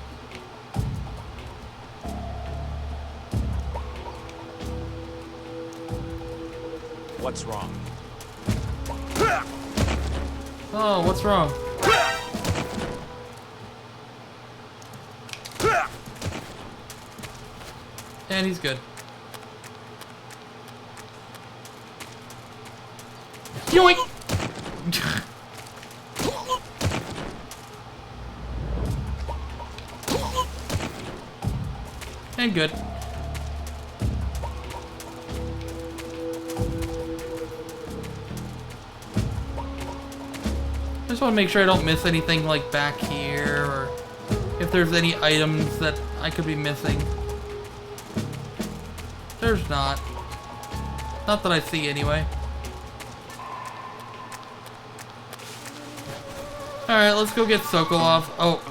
What's wrong? Oh, what's wrong? And he's good. Yoink! And good. I just want to make sure I don't miss anything like back here, or if there's any items that I could be missing. There's not. Not that I see anyway. Alright, let's go get Sokolov. Oh.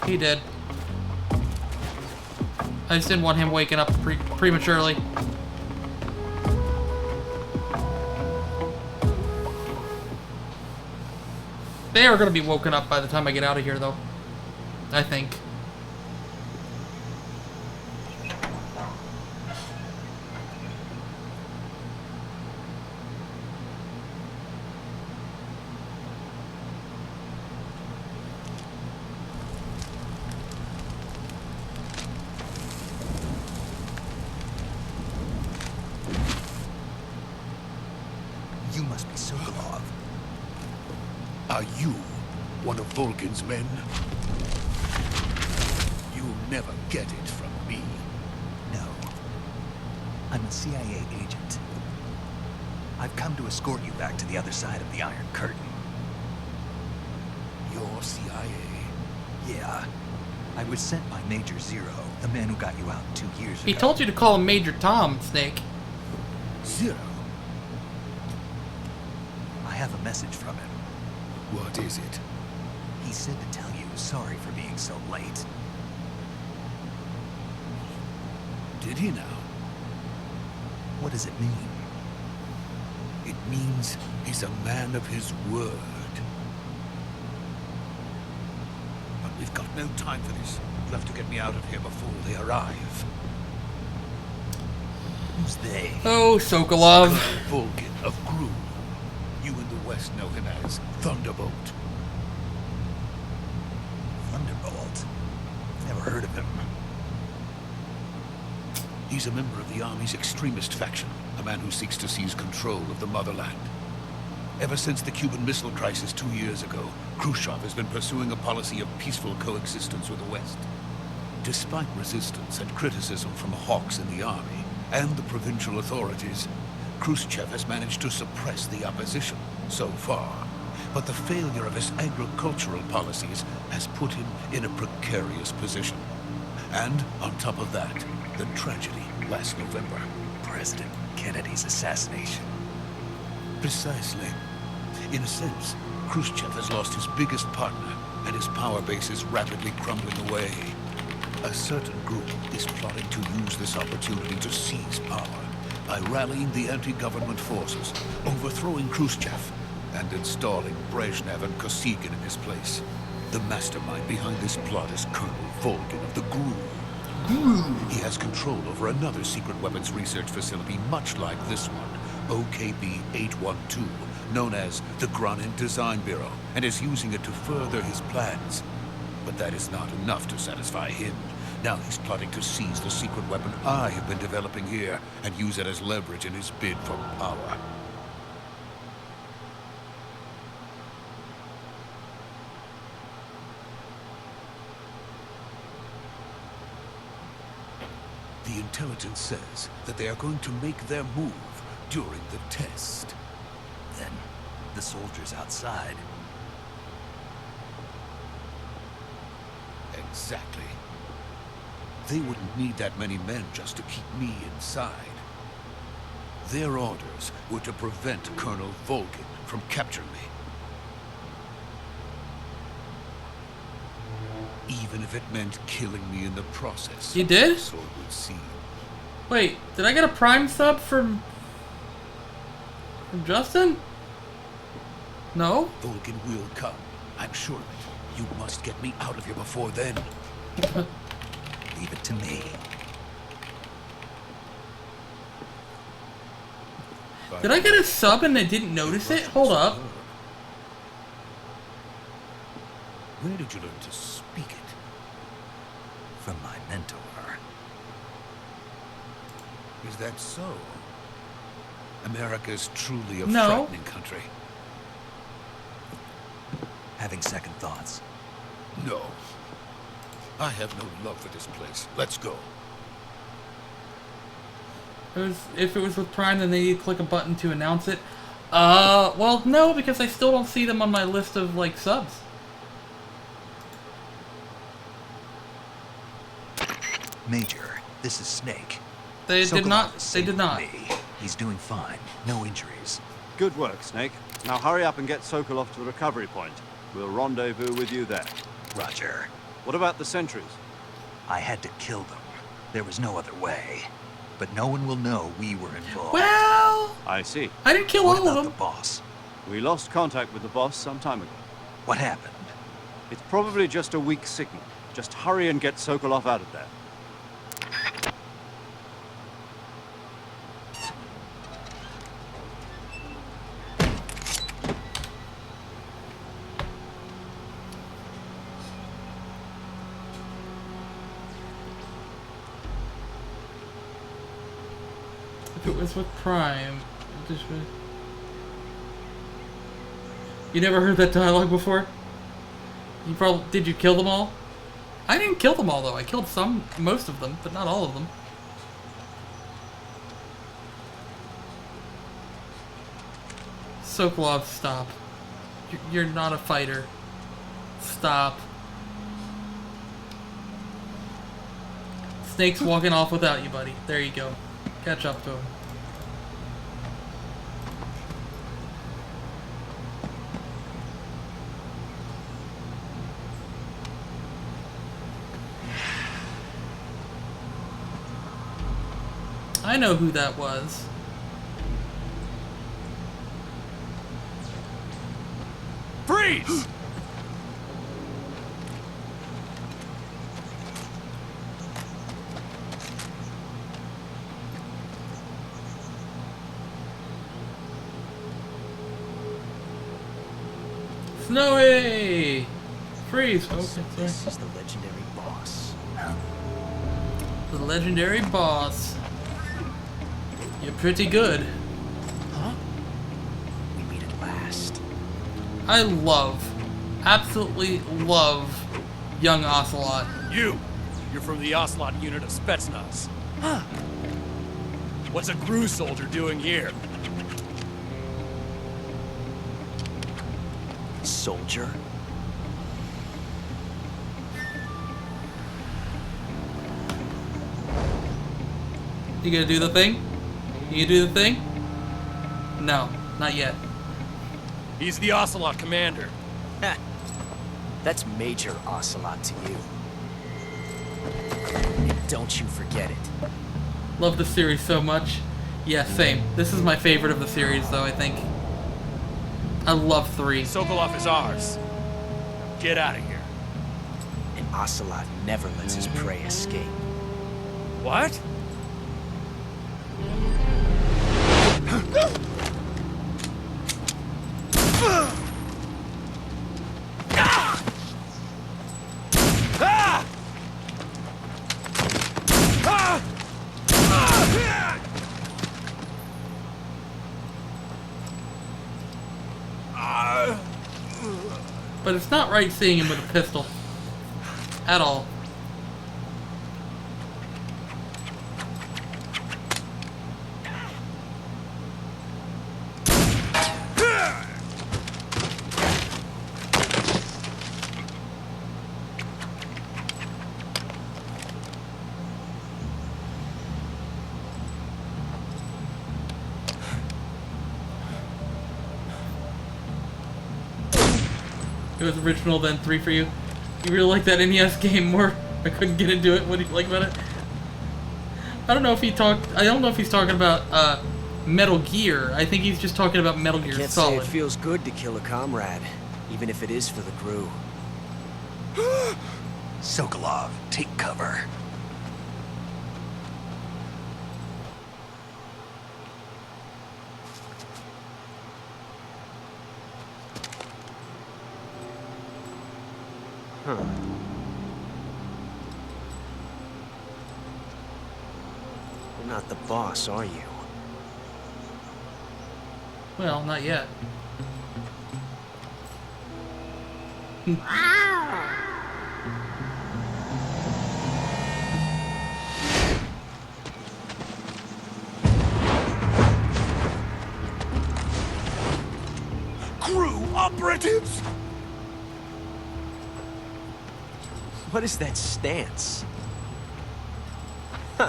He did. I just didn't want him waking up prematurely. They are going to be woken up by the time I get out of here, though. I think. You must be Sokolov. Are you one of Volkin's men? You'll never get it from me. No. I'm a CIA agent. I've come to escort you back to the other side of the Iron Curtain. You're CIA? Yeah. I was sent by Major Zero, the man who got you out 2 years ago. He told you to call him Major Tom, Snake. Zero? I have a message from him. What is it? He said to tell you sorry for being so late. Did he now? What does it mean? It means he's a man of his word. But we've got no time for this. You'll have to get me out of here before they arrive. Who's they? Oh, Sokolov. Volkin of Gru. You in the West know him as Thunderbolt. Thunderbolt? Never heard of him. He's a member of the Army's extremist faction, a man who seeks to seize control of the motherland. Ever since the Cuban Missile Crisis 2 years ago, Khrushchev has been pursuing a policy of peaceful coexistence with the West. Despite resistance and criticism from hawks in the Army and the provincial authorities, Khrushchev has managed to suppress the opposition so far. But the failure of his agricultural policies has put him in a precarious position. And on top of that, the tragedy last November. President Kennedy's assassination. Precisely. In a sense, Khrushchev has lost his biggest partner, and his power base is rapidly crumbling away. A certain group is plotting to use this opportunity to seize power by rallying the anti-government forces, overthrowing Khrushchev, and installing Brezhnev and Kosygin in his place. The mastermind behind this plot is Colonel Volkin of the GRU. He has control over another secret weapons research facility much like this one, OKB-812, known as the Granin Design Bureau, and is using it to further his plans. But that is not enough to satisfy him. Now he's plotting to seize the secret weapon I have been developing here and use it as leverage in his bid for power. The intelligence says that they are going to make their move during the test. Then, the soldiers outside. Exactly. They wouldn't need that many men just to keep me inside. Their orders were to prevent Colonel Volkin from capturing me. Even if it meant killing me in the process. You did? So it would seem. Wait, did I get a Prime sub from Justin? No? Volkin will come. I'm sure of it. You must get me out of here before then. Leave it to me. Did I get a sub and I didn't notice it? Hold up. Where did you learn to speak it? From my mentor. Is that so? America is truly a No. frightening country. Having second thoughts. No. I have no love for this place. Let's go. If it was with Prime, then they need to click a button to announce it. Well, no, because I still don't see them on my list of, like, subs. Major, this is Snake. They did Sokolov not. is They safe did with not. me. He's doing fine. No injuries. Good work, Snake. Now hurry up and get Sokolov to the recovery point. We'll rendezvous with you there. Roger. What about the sentries? I had to kill them. There was no other way. But no one will know we were involved. Well, I see. I didn't kill What all of about them. the boss? We lost contact with the boss some time ago. What happened? It's probably just a weak signal. Just hurry and get Sokolov out of there. If it was with Prime, it just would... You never heard that dialogue before? You probably... Did you kill them all? I didn't kill them all, though. I killed most of them, but not all of them. Sokolov, stop. You're not a fighter. Stop. Snake's walking off without you, buddy. There you go. Catch up to him. I know who that was. Freeze! Snowy! Freeze! Okay, sorry. This is the legendary boss. The legendary boss. You're pretty good. Huh? We meet at last. I absolutely love young Ocelot. You're from the Ocelot unit of Spetsnaz. Huh. What's a GRU soldier doing here? Soldier? You gonna do the thing? You gonna do the thing? No, not yet. He's the Ocelot commander. That's Major Ocelot to you. And don't you forget it. Love the series so much. Yeah, same. This is my favorite of the series, though, I think. I love 3. Sokolov is ours. Get out of here. And Ocelot never lets his prey escape. What? But it's not right seeing him with a pistol. At all. It was original, then 3 for you. You really like that NES game more? I couldn't get into it. What do you like about it? I don't know if he talked. I don't know if he's talking about Metal Gear. I think he's just talking about Metal Gear Can't Solid. say it feels good to kill a comrade, even if it is for the GRU. Sokolov, take cover. Huh. You're not the boss, are you? Well, not yet. GRU operatives! What is that stance? Huh.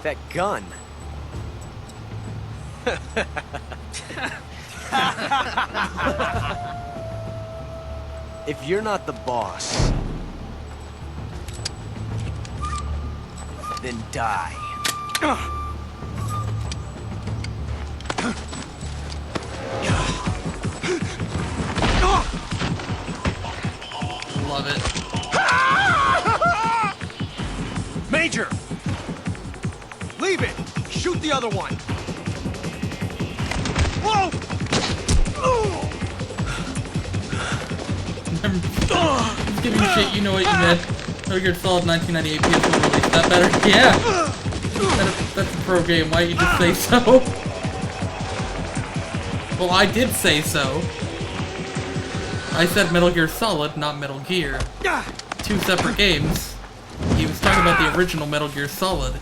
That gun. If you're not the boss... then die. Love it. Major! Leave it! Shoot the other one! Whoa! Just giving you shit, you know what you meant. Metal Gear Solid 1998 PS4 release. That better? Yeah! That's a pro game, why you just say so? Well, I did say so. I said Metal Gear Solid, not Metal Gear. Two separate games. He was talking about the original Metal Gear Solid.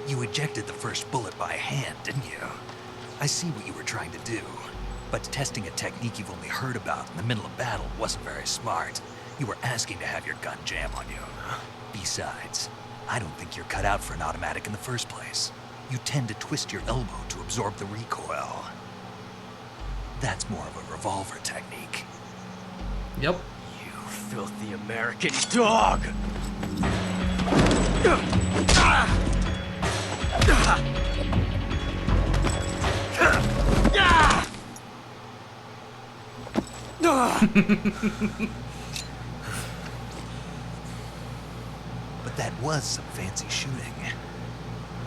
You ejected the first bullet by hand, didn't you? I see what you were trying to do. But testing a technique you've only heard about in the middle of battle wasn't very smart. You were asking to have your gun jam on you. Besides, I don't think you're cut out for an automatic in the first place. You tend to twist your elbow to absorb the recoil. That's more of a revolver technique. Yep. You filthy American dog! But that was some fancy shooting.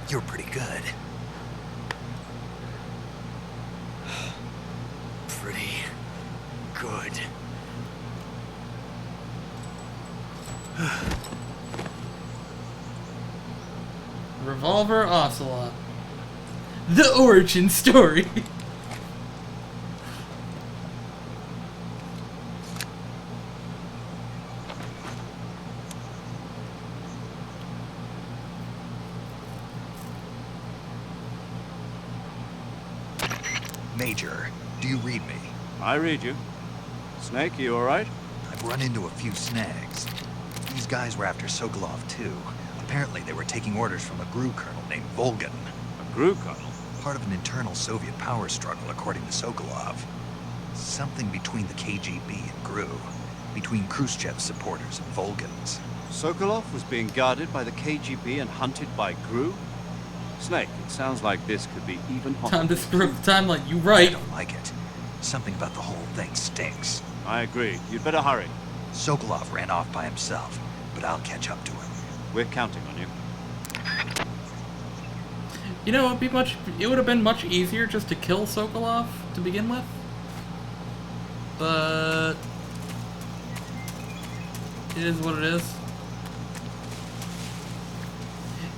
You're pretty good. Pretty good. Revolver Ocelot. The origin story. Major, do you read me? I read you. Snake, you alright? I've run into a few snags. These guys were after Sokolov too. Apparently they were taking orders from a GRU colonel named Volgan. A GRU colonel? Part of an internal Soviet power struggle, according to Sokolov. Something between the KGB and GRU. Between Khrushchev's supporters and Volgan's. Sokolov was being guarded by the KGB and hunted by GRU? Snake, it sounds like this could be even hotter. Time to screw up the timeline, you right. I don't like it. Something about the whole thing stinks. I agree. You'd better hurry. Sokolov ran off by himself, but I'll catch up to him. We're counting on you. You know, it would have been much easier just to kill Sokolov to begin with. But it is what it is.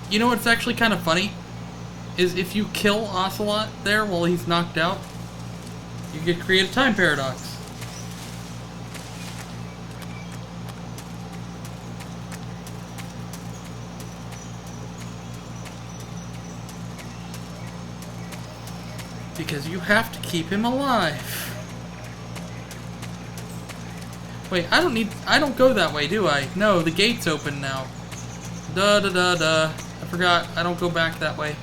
You know what's actually kind of funny? Is if you kill Ocelot there while he's knocked out, you could create a time paradox. Because you have to keep him alive. Wait, I don't go that way, do I? No, the gate's open now. I forgot, I don't go back that way.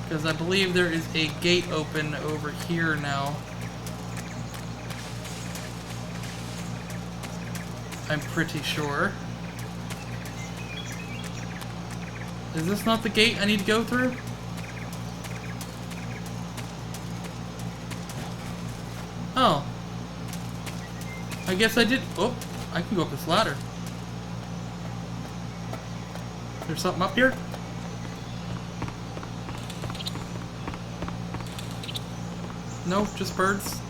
Because I believe there is a gate open over here now. I'm pretty sure. Is this not the gate I need to go through? Oh. I guess I did. Oh, I can go up this ladder. There's something up here? No, just birds.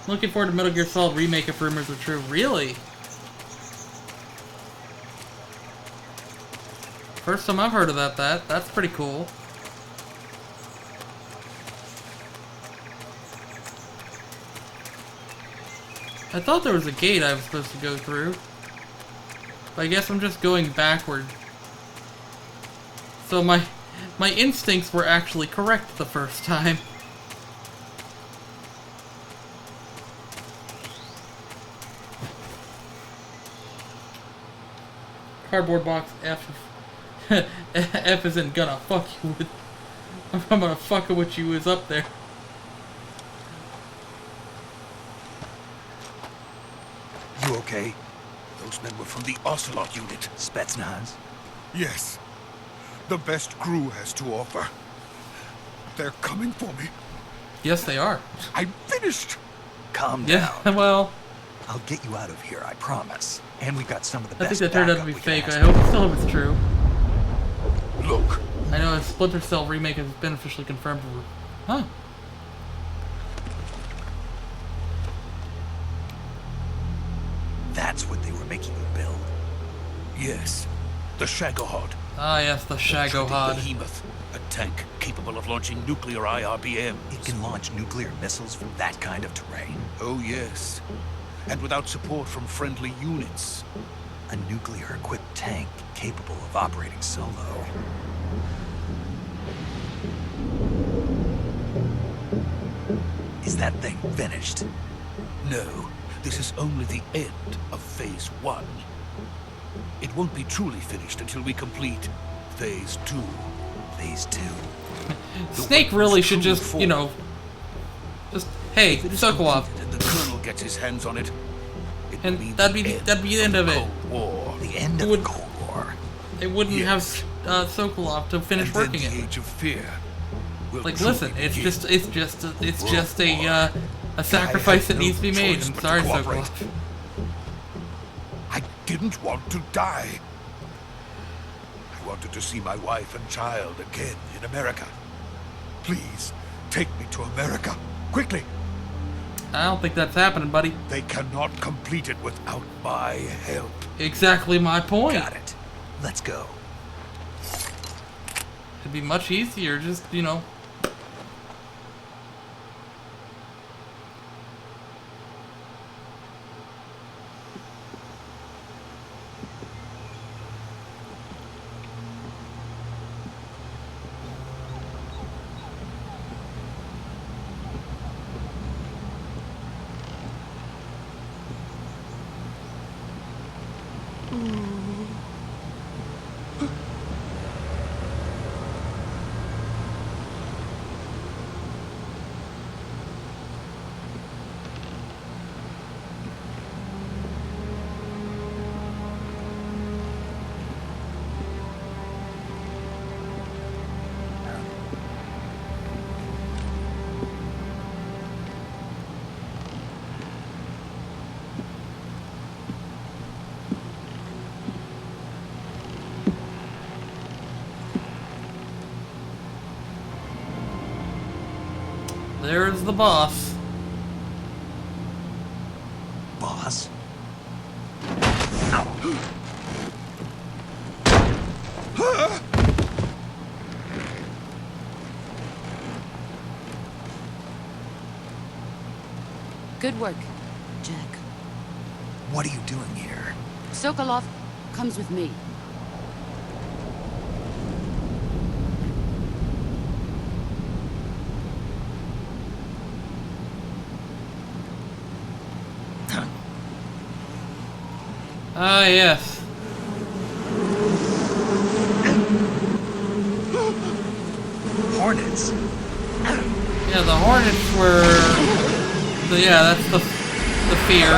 Looking forward to Metal Gear Solid Remake if rumors are true. Really? First time I've heard about that. That's pretty cool. I thought there was a gate I was supposed to go through. But I guess I'm just going backward. So my instincts were actually correct the first time. Cardboard box F. F isn't gonna fuck you with. I'm gonna fuck with you is up there. You okay? Those men were from the Ocelot unit. Spetsnaz? Yes. The best crew has to offer. They're coming for me. Yes, they are. I'm finished. Calm down. Yeah, well... I'll get you out of here, I promise. And we've got some of the best. I think that turned out to be backup we fake. can I ask hope for. still hope it's true. Look. I know a Splinter Cell remake has been officially confirmed. Huh. That's what they were making you build. Yes. The Shagohod. Ah, yes, the Shagohod. Behemoth. A tank capable of launching nuclear IRBMs. It can launch nuclear missiles from that kind of terrain. Oh, yes. And without support from friendly units. A nuclear-equipped tank capable of operating solo. Is that thing finished? No. This is only the end of Phase 1. It won't be truly finished until we complete Phase 2. Phase 2? Snake really should just, you know... Just, hey, Sokolov. And the Colonel gets his hands on it. And that'd be the end of it. War. The end of the Cold War. They wouldn't have Sokolov to finish working the it. Age of Fear. Like, listen, it's just a sacrifice that needs to be made. I'm sorry, Sokolov. I didn't want to die. I wanted to see my wife and child again in America. Please, take me to America. Quickly. I don't think that's happening, buddy. They cannot complete it without my help. Exactly my point. Got it. Let's go. It'd be much easier, just, you know... There's the boss. Boss? Good work, Jack. What are you doing here? Sokolov comes with me. Ah, yes. Hornets? Yeah, the Hornets were... yeah, that's the fear.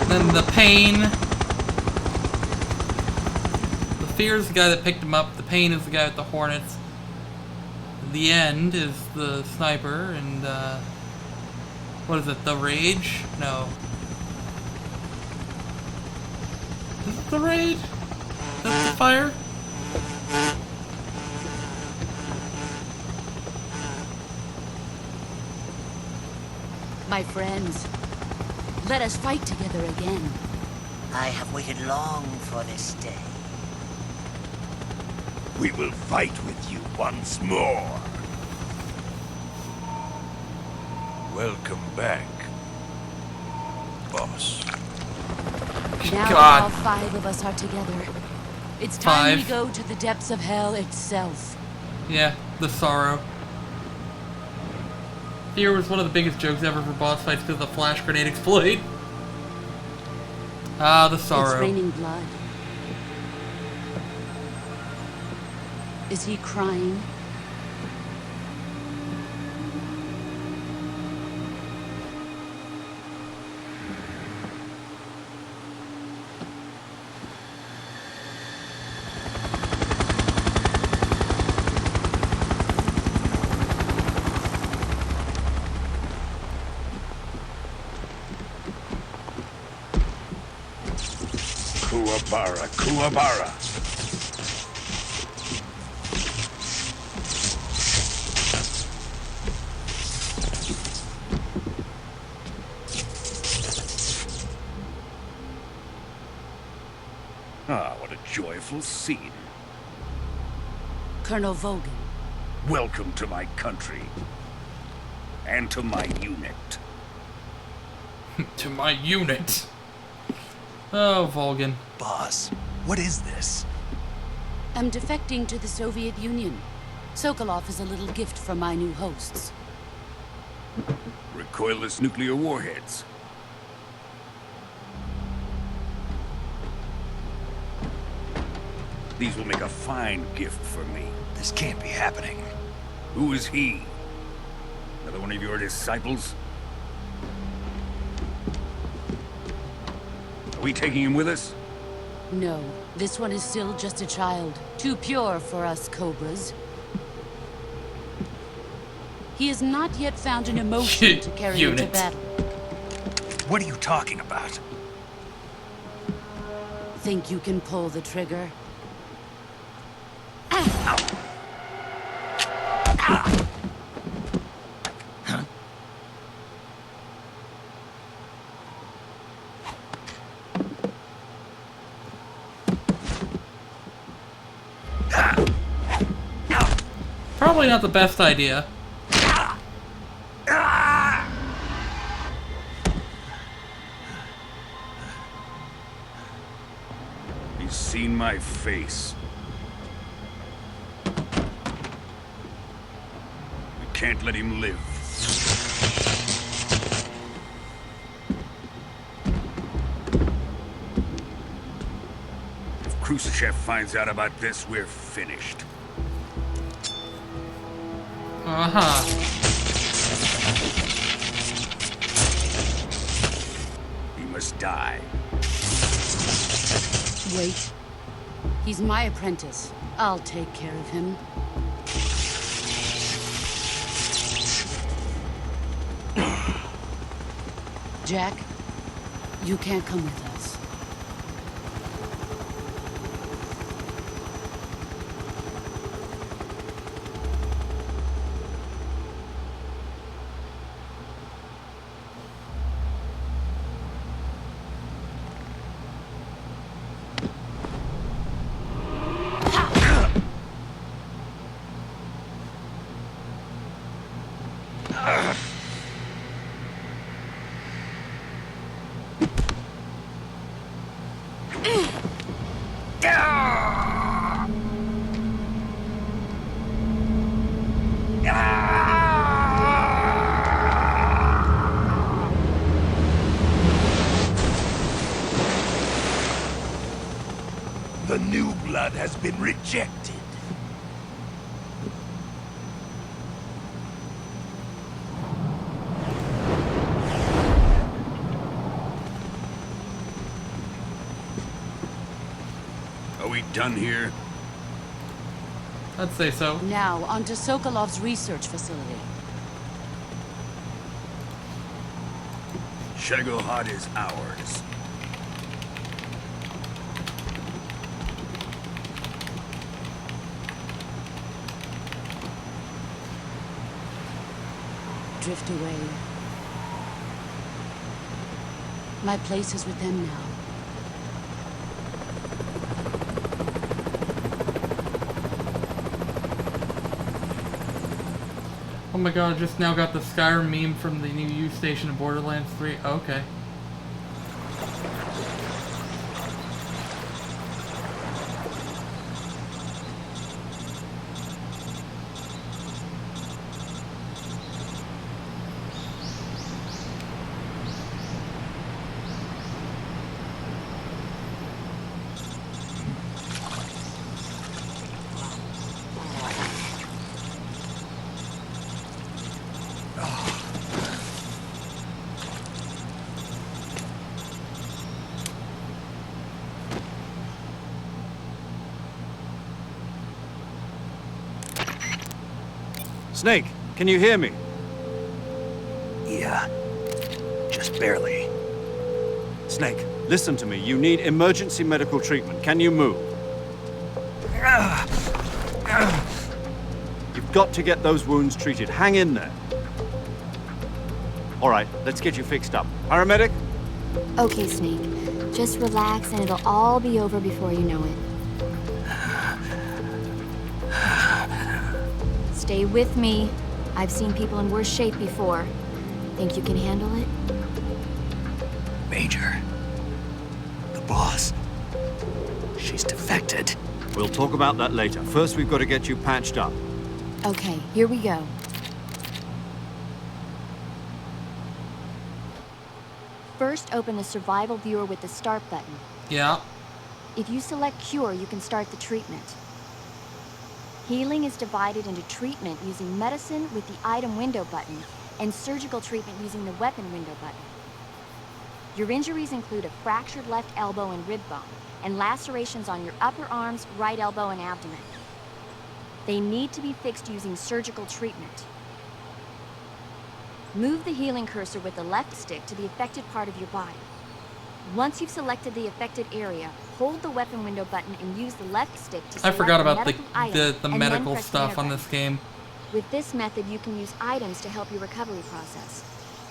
Then the pain. The fear is the guy that picked him up. The pain is the guy with the Hornets. The end is the sniper, and what is it? The rage? No. the raid? That's the fire? My friends, let us fight together again. I have waited long for this day. We will fight with you once more. Welcome back, boss. Now God. all 5 of us are together. It's time we 5. go to the depths of hell itself. Yeah, the sorrow. Fear was one of the biggest jokes ever for boss fights because the flash grenade exploit. Ah, the sorrow. It's raining blood. Is he crying? Kuwabara, Kuwabara. Ah, what a joyful scene. Colonel Vogan. Welcome to my country. And to my unit. To my unit. Oh, Volgan. Boss, what is this? I'm defecting to the Soviet Union. Sokolov is a little gift from my new hosts. Recoilless nuclear warheads. These will make a fine gift for me. This can't be happening. Who is he? Another one of your disciples? Are we taking him with us? No, this one is still just a child. Too pure for us Cobras. He has not yet found an emotion to carry into battle. What are you talking about? Think you can pull the trigger? Probably not the best idea. He's seen my face. We can't let him live. If Khrushchev finds out about this, we're finished. Uh-huh. He must die. Wait. He's my apprentice. I'll take care of him. Jack, you can't come with us. The new blood has been rejected. Are we done here? I'd say so. Now, onto Sokolov's research facility. Shagohod is ours. drift away. My place is with them now. Oh my god, I just now got the Skyrim meme from the new U station in Borderlands 3. Okay. Snake, can you hear me? Yeah, just barely. Snake, listen to me. You need emergency medical treatment. Can you move? You've got to get those wounds treated. Hang in there. All right, let's get you fixed up. Paramedic? Okay, Snake. Just relax and it'll all be over before you know it. Stay with me. I've seen people in worse shape before. Think you can handle it? Major. The boss. She's defected. We'll talk about that later. First, we've got to get you patched up. Okay, here we go. First, open the survival viewer with the start button. Yeah. If you select cure, you can start the treatment. Healing is divided into treatment using medicine with the item window button and surgical treatment using the weapon window button. Your injuries include a fractured left elbow and rib bone and lacerations on your upper arms, right elbow, and abdomen. They need to be fixed using surgical treatment. Move the healing cursor with the left stick to the affected part of your body. Once you've selected the affected area, hold the weapon window button and use the left stick to select I forgot about the medical stuff on this game. With this method, you can use items to help your recovery process.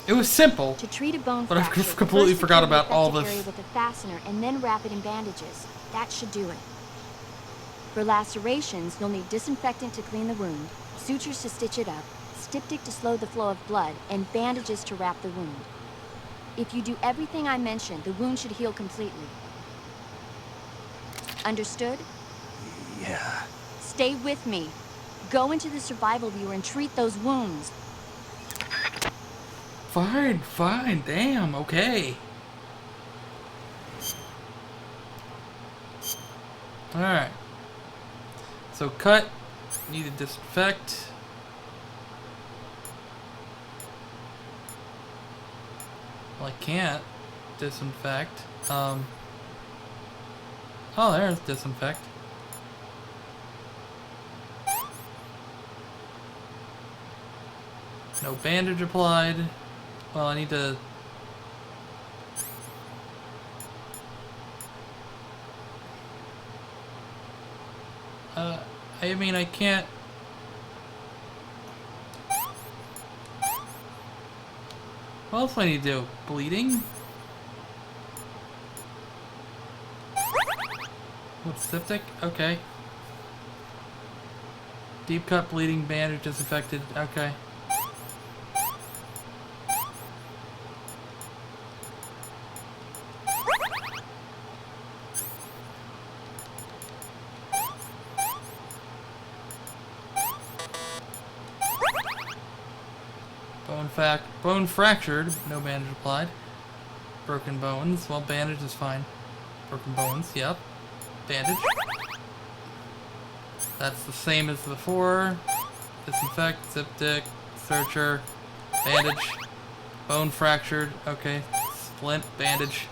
It was simple, to treat a bone but I fracture, completely first forgot secure the about all affected this. area with a fastener and then wrap it in bandages. That should do it. For lacerations, you'll need disinfectant to clean the wound, sutures to stitch it up, styptic to slow the flow of blood, and bandages to wrap the wound. If you do everything I mentioned, the wound should heal completely. Understood? Yeah. Stay with me. Go into the survival viewer and treat those wounds. Fine, damn, okay. Alright. So cut, need to disinfect. Well, I can't disinfect. Oh, there's disinfect. No bandage applied. Well, I need to... I mean, I can't... What else do I need to do? Bleeding? What's styptic? Okay. Deep cut, bleeding, bandage, disinfected. Okay. Bone fractured, no bandage applied. Broken bones, well, bandage is fine. Broken bones, yep. Bandage. That's the same as before. Disinfect, styptic, searcher, bandage. Bone fractured, okay. Splint, bandage.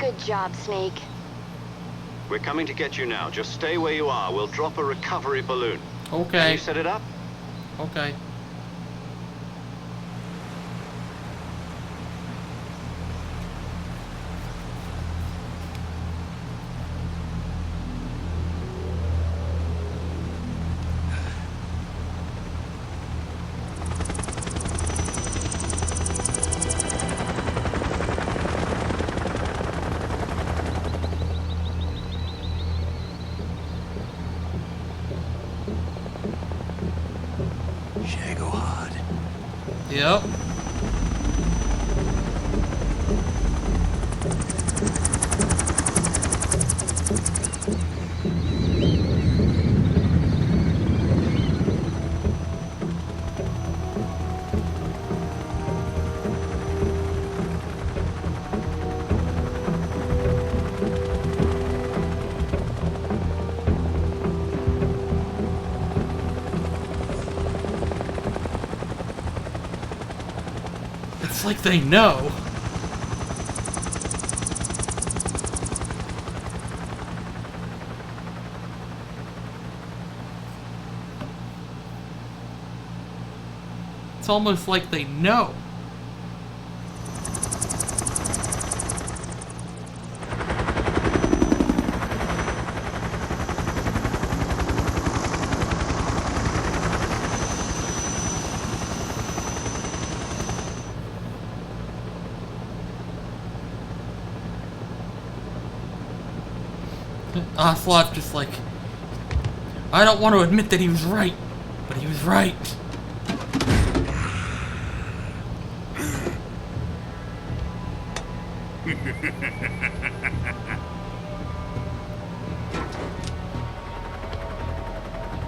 Good job, Snake. We're coming to get you now. Just stay where you are. We'll drop a recovery balloon. Okay. Can you set it up? Okay. Yep. It's like they know. It's almost like they know. Ocelot just like, I don't want to admit that he was right, but he was right.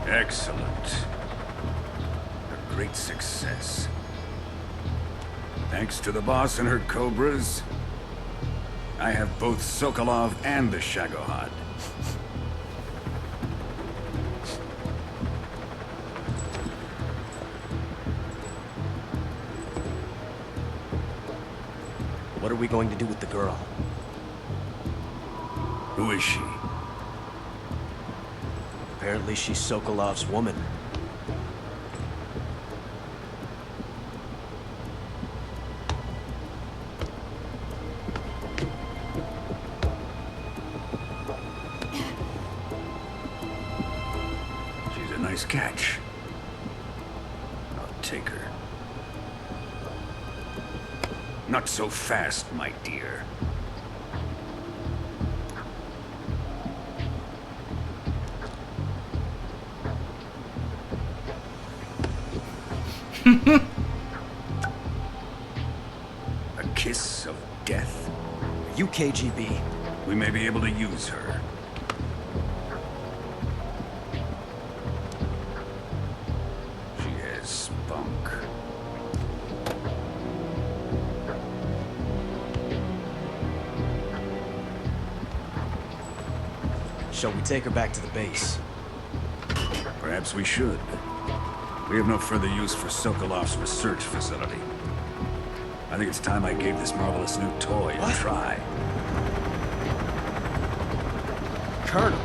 Excellent. A great success. Thanks to the boss and her cobras, I have both Sokolov and the Shagohod. What are we going to do with the girl? Who is she? Apparently she's Sokolov's woman. She's a nice catch. I'll take her. Not so fast, my dear. A kiss of death. Are you KGB? We may be able to use her. She has spunk. Shall we take her back to the base? Perhaps we should. We have no further use for Sokolov's research facility. I think it's time I gave this marvelous new toy a try. Colonel,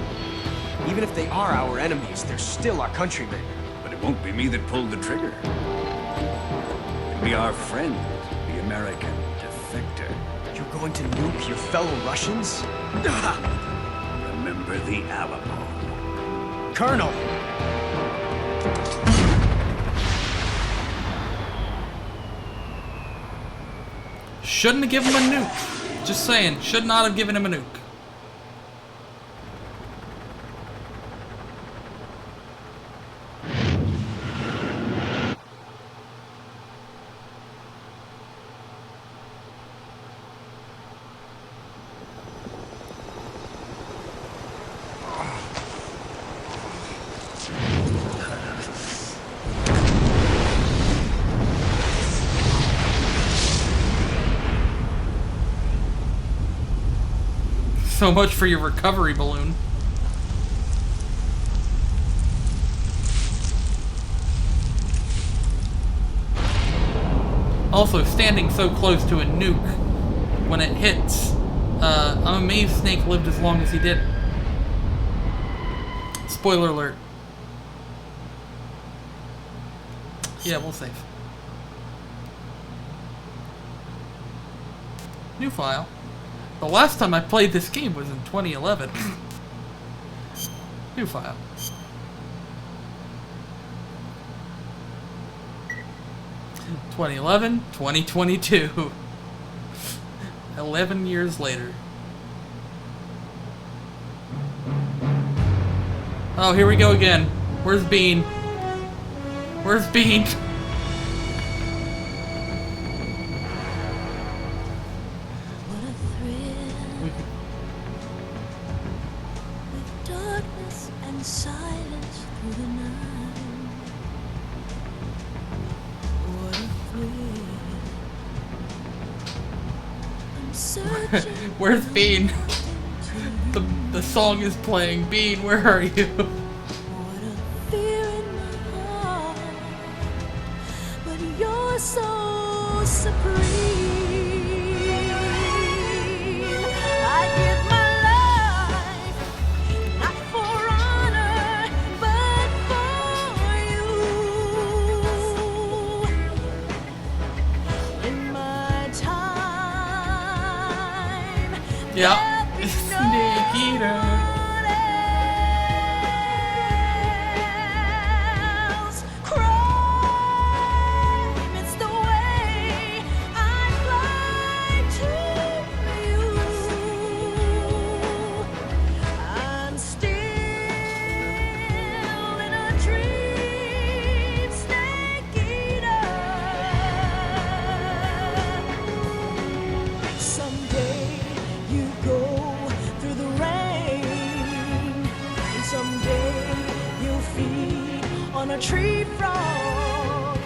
even if they are our enemies, they're still our countrymen. But it won't be me that pulled the trigger. It'll be our friend, the American defector. You're going to nuke your fellow Russians? Remember the Alamo. Colonel! Shouldn't have given him a nuke. Just saying, should not have given him a nuke. So much for your recovery balloon. Also, standing so close to a nuke, when it hits, I'm amazed Snake lived as long as he did. Spoiler alert. Yeah, we'll save. New file. The last time I played this game was in 2011. New file. (2011) 2022. 11 years later. Oh, here we go again. Where's Bean? Where's Bean? What a thrill. With darkness and silence through the night. What a thrill. I'm searching. Where's Bean? The song is playing. Bean, where are you? What a fear in my heart. But you're so supreme. I give my life, not for honor, but for you. In my time. Yeah. Snake Eater. On a tree frog,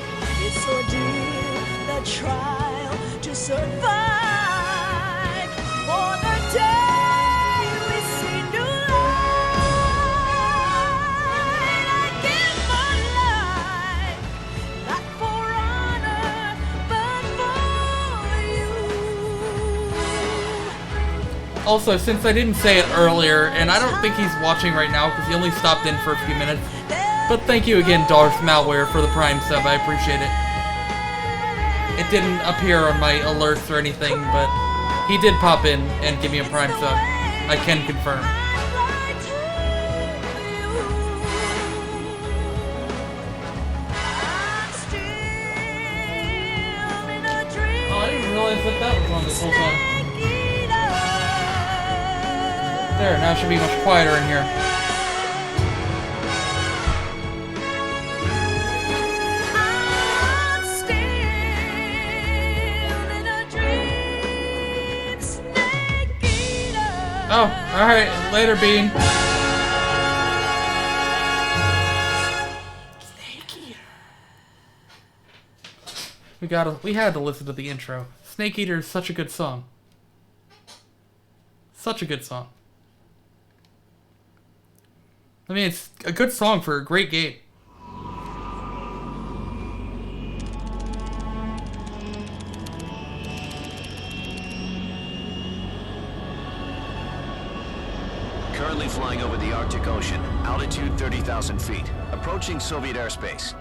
it's ordeal, the trial to survive. For the day we see new light, I give my life, not for honor, but for you. Also, since I didn't say it earlier, and I don't think he's watching right now because he only stopped in for a few minutes. But thank you again, Darth Malware, for the Prime sub. I appreciate it. It didn't appear on my alerts or anything, but he did pop in and give me a Prime sub. I can confirm. Oh, I didn't realize that was on this whole time. There, now it should be much quieter in here. Oh, alright. Later, Bean. Snake Eater. We had to listen to the intro. Snake Eater is such a good song. Such a good song. I mean, it's a good song for a great game. Currently flying over the Arctic Ocean, altitude 30,000 feet, approaching Soviet airspace.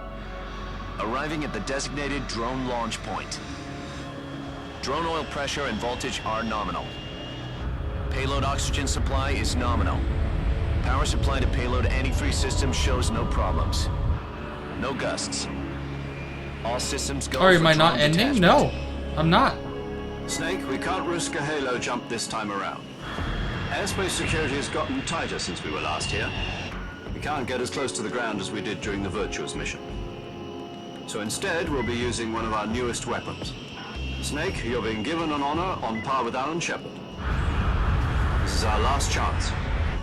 Arriving at the designated drone launch point. Drone oil pressure and voltage are nominal. Payload oxygen supply is nominal. Power supply to payload antifreeze system shows no problems. No gusts. All systems go. Oh, am I not ending? No, I'm not. Snake, we can't risk a halo jump this time around. Airspace security has gotten tighter since we were last here. We can't get as close to the ground as we did during the Virtuous mission. So instead, we'll be using one of our newest weapons. Snake, you're being given an honor on par with Alan Shepard. This is our last chance.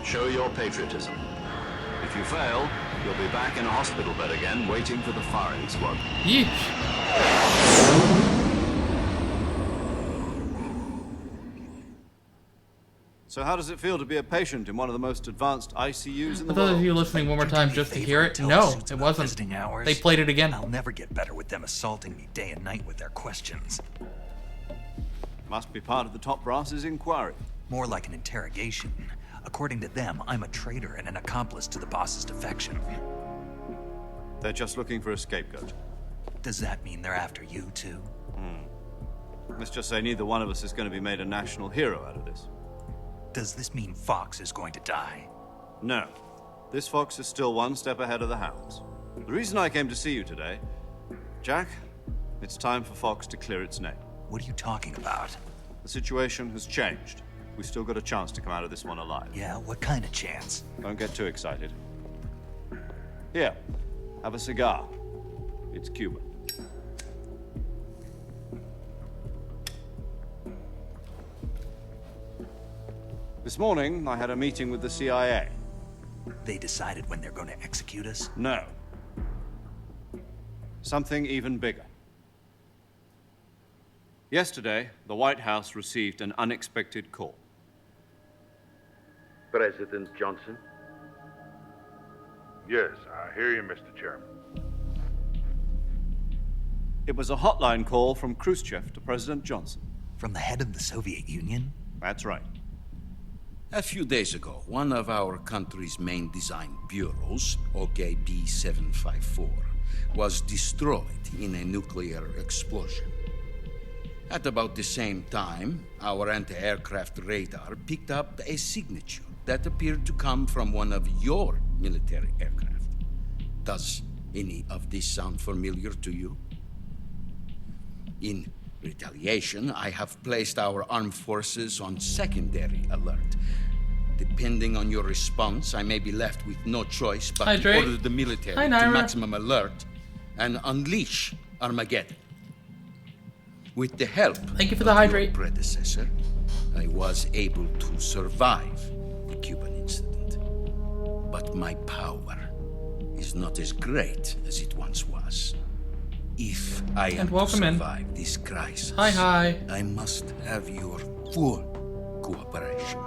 Show your patriotism. If you fail, you'll be back in a hospital bed again, waiting for the firing squad. Yeesh. So how does it feel to be a patient in one of the most advanced ICUs in the For those world? of you listening one more time just to hear it, no, it wasn't. They played it again. I'll never get better with them assaulting me day and night with their questions. Must be part of the top brass's inquiry. More like an interrogation. According to them, I'm a traitor and an accomplice to the boss's defection. They're just looking for a scapegoat. Does that mean they're after you, too? Let's just say neither one of us is going to be made a national hero out of this. Does this mean Fox is going to die? No. This fox is still one step ahead of the hounds. The reason I came to see you today, Jack, it's time for Fox to clear its name. What are you talking about? The situation has changed. We still got a chance to come out of this one alive. Yeah, what kind of chance? Don't get too excited. Here, have a cigar. It's Cuban. This morning, I had a meeting with the CIA. They decided when they're going to execute us? No. Something even bigger. Yesterday, the White House received an unexpected call. President Johnson? Yes, I hear you, Mr. Chairman. It was a hotline call from Khrushchev to President Johnson. From the head of the Soviet Union? That's right. A few days ago, one of our country's main design bureaus, OKB 754, was destroyed in a nuclear explosion. At about the same time, our anti-aircraft radar picked up a signature that appeared to come from one of your military aircraft. Does any of this sound familiar to you? In retaliation, I have placed our armed forces on secondary alert. Depending on your response, I may be left with no choice but to order the military to maximum alert and unleash Armageddon. With the help of your predecessor, I was able to survive the Cuban incident. But my power is not as great as it once was. If I am to survive this crisis, I must have your full cooperation.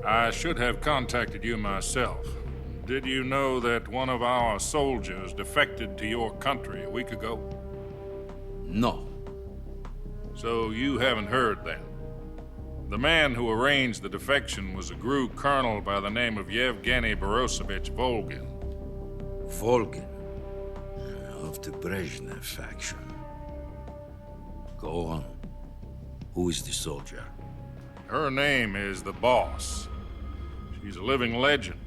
I should have contacted you myself. Did you know that one of our soldiers defected to your country a week ago? No. So you haven't heard then? The man who arranged the defection was a GRU colonel by the name of Yevgeny Borosovich Volgin. Volgin? Of the Brezhnev faction. Go on. Who is the soldier? Her name is the Boss. She's a living legend.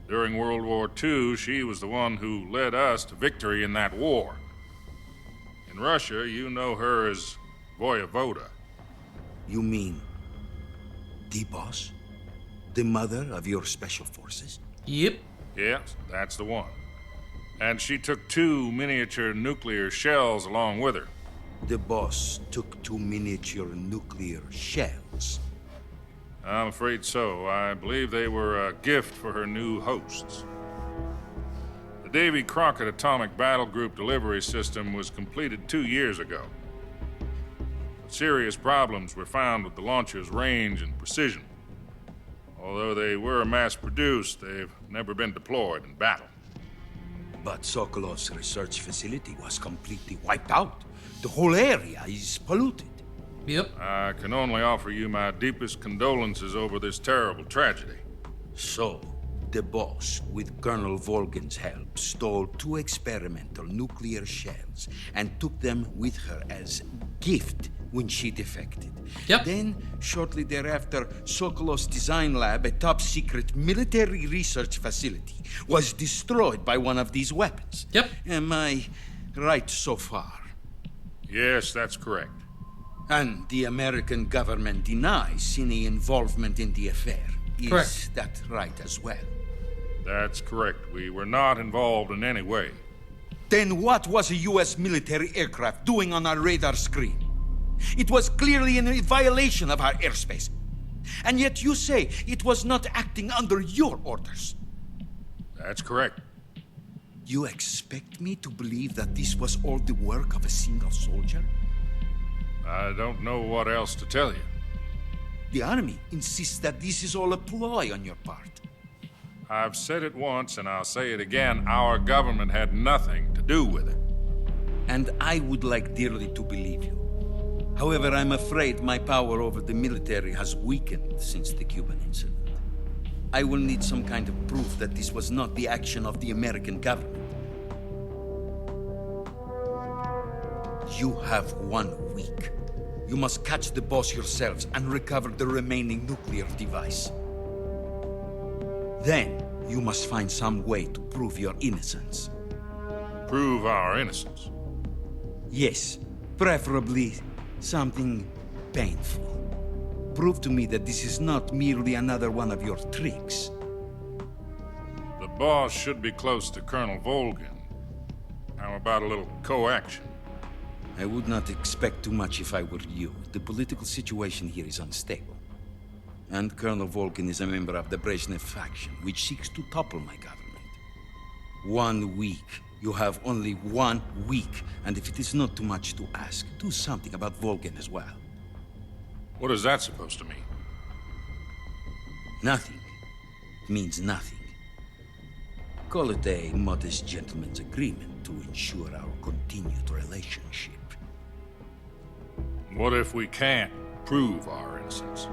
During World War II, she was the one who led us to victory in that war. In Russia, you know her as Voyevoda. You mean the Boss? The mother of your special forces? Yep. Yes, that's the one. And she took 2 miniature nuclear shells along with her. The Boss took 2 miniature nuclear shells? I'm afraid so. I believe they were a gift for her new hosts. The Davy Crockett Atomic Battle Group delivery system was completed 2 years ago. But serious problems were found with the launcher's range and precision. Although they were mass-produced, they've never been deployed in battle. But Sokolov's research facility was completely wiped out. The whole area is polluted. Yep. I can only offer you my deepest condolences over this terrible tragedy. So, the Boss, with Colonel Volgin's help, stole 2 experimental nuclear shells and took them with her as gift when she defected. Yep. Then, shortly thereafter, Sokolov's design lab, a top-secret military research facility, was destroyed by one of these weapons. Yep. Am I right so far? Yes, that's correct. And the American government denies any involvement in the affair. Is that right as well? That's correct. We were not involved in any way. Then what was a U.S. military aircraft doing on our radar screen? It was clearly in violation of our airspace. And yet you say it was not acting under your orders. That's correct. You expect me to believe that this was all the work of a single soldier? I don't know what else to tell you. The Army insists that this is all a ploy on your part. I've said it once and I'll say it again. Our government had nothing to do with it. And I would like dearly to believe you. However, I'm afraid my power over the military has weakened since the Cuban incident. I will need some kind of proof that this was not the action of the American government. You have 1 week. You must catch the boss yourselves and recover the remaining nuclear device. Then, you must find some way to prove your innocence. Prove our innocence? Yes, preferably something painful. Prove to me that this is not merely another one of your tricks. The boss should be close to Colonel Volgin. How about a little co-action? I would not expect too much if I were you. The political situation here is unstable. And Colonel Volgin is a member of the Brezhnev faction, which seeks to topple my government. 1 week. You have only 1 week. And if it is not too much to ask, do something about Volgin as well. What is that supposed to mean? Nothing. It means nothing. Call it a modest gentleman's agreement to ensure our continued relationship. What if we can't prove our innocence?